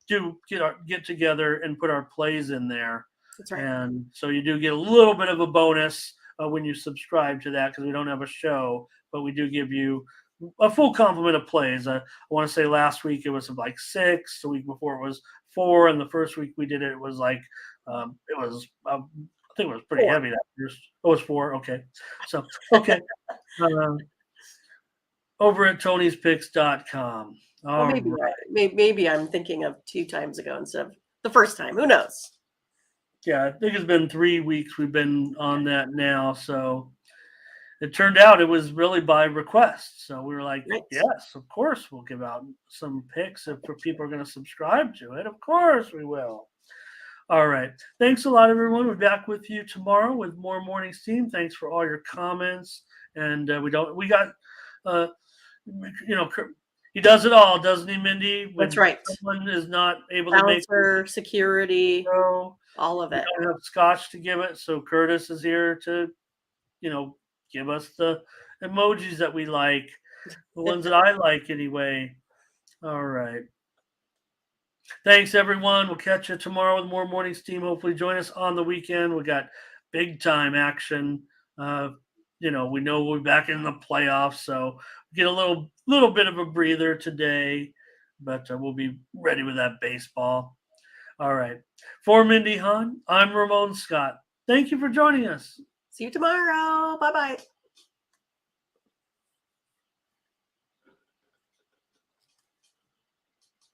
do get together and put our plays in there. That's right. And so you do get a little bit of a bonus when you subscribe to that because we don't have a show, but we do give you a full complement of plays. I want to say last week it was like 6, the week before it was 4, and the first week we did it, it was like it was I think it was pretty 4. heavy that first. It was 4. Okay, so okay. Over at Tony'sPicks.com. Well, All maybe right. maybe I'm thinking of 2 times ago instead of the first time. Who knows? Yeah, I think it's been 3 weeks we've been on that now. So it turned out it was really by request. So we were like, Right. yes, of course we'll give out some picks if people are going to subscribe to it. Of course we will. All right. Thanks a lot, everyone. We'll be back with you tomorrow with more Morning Steam. Thanks for all your comments. And we got, he does it all, doesn't he, Mindy? When That's right. someone is not able to make Bouncer, security, show, all of we it. don't have Scotch to give it, so Curtis is here to, give us the emojis that we like, the ones that I like anyway. All right. Thanks, everyone. We'll catch you tomorrow with more Morning Steam. Hopefully, join us on the weekend. We got big time action. We know we're back in the playoffs, so get a little bit of a breather today, but we'll be ready with that baseball. All right. For Mindy Hahn, I'm Ramon Scott. Thank you for joining us. See you tomorrow. Bye-bye.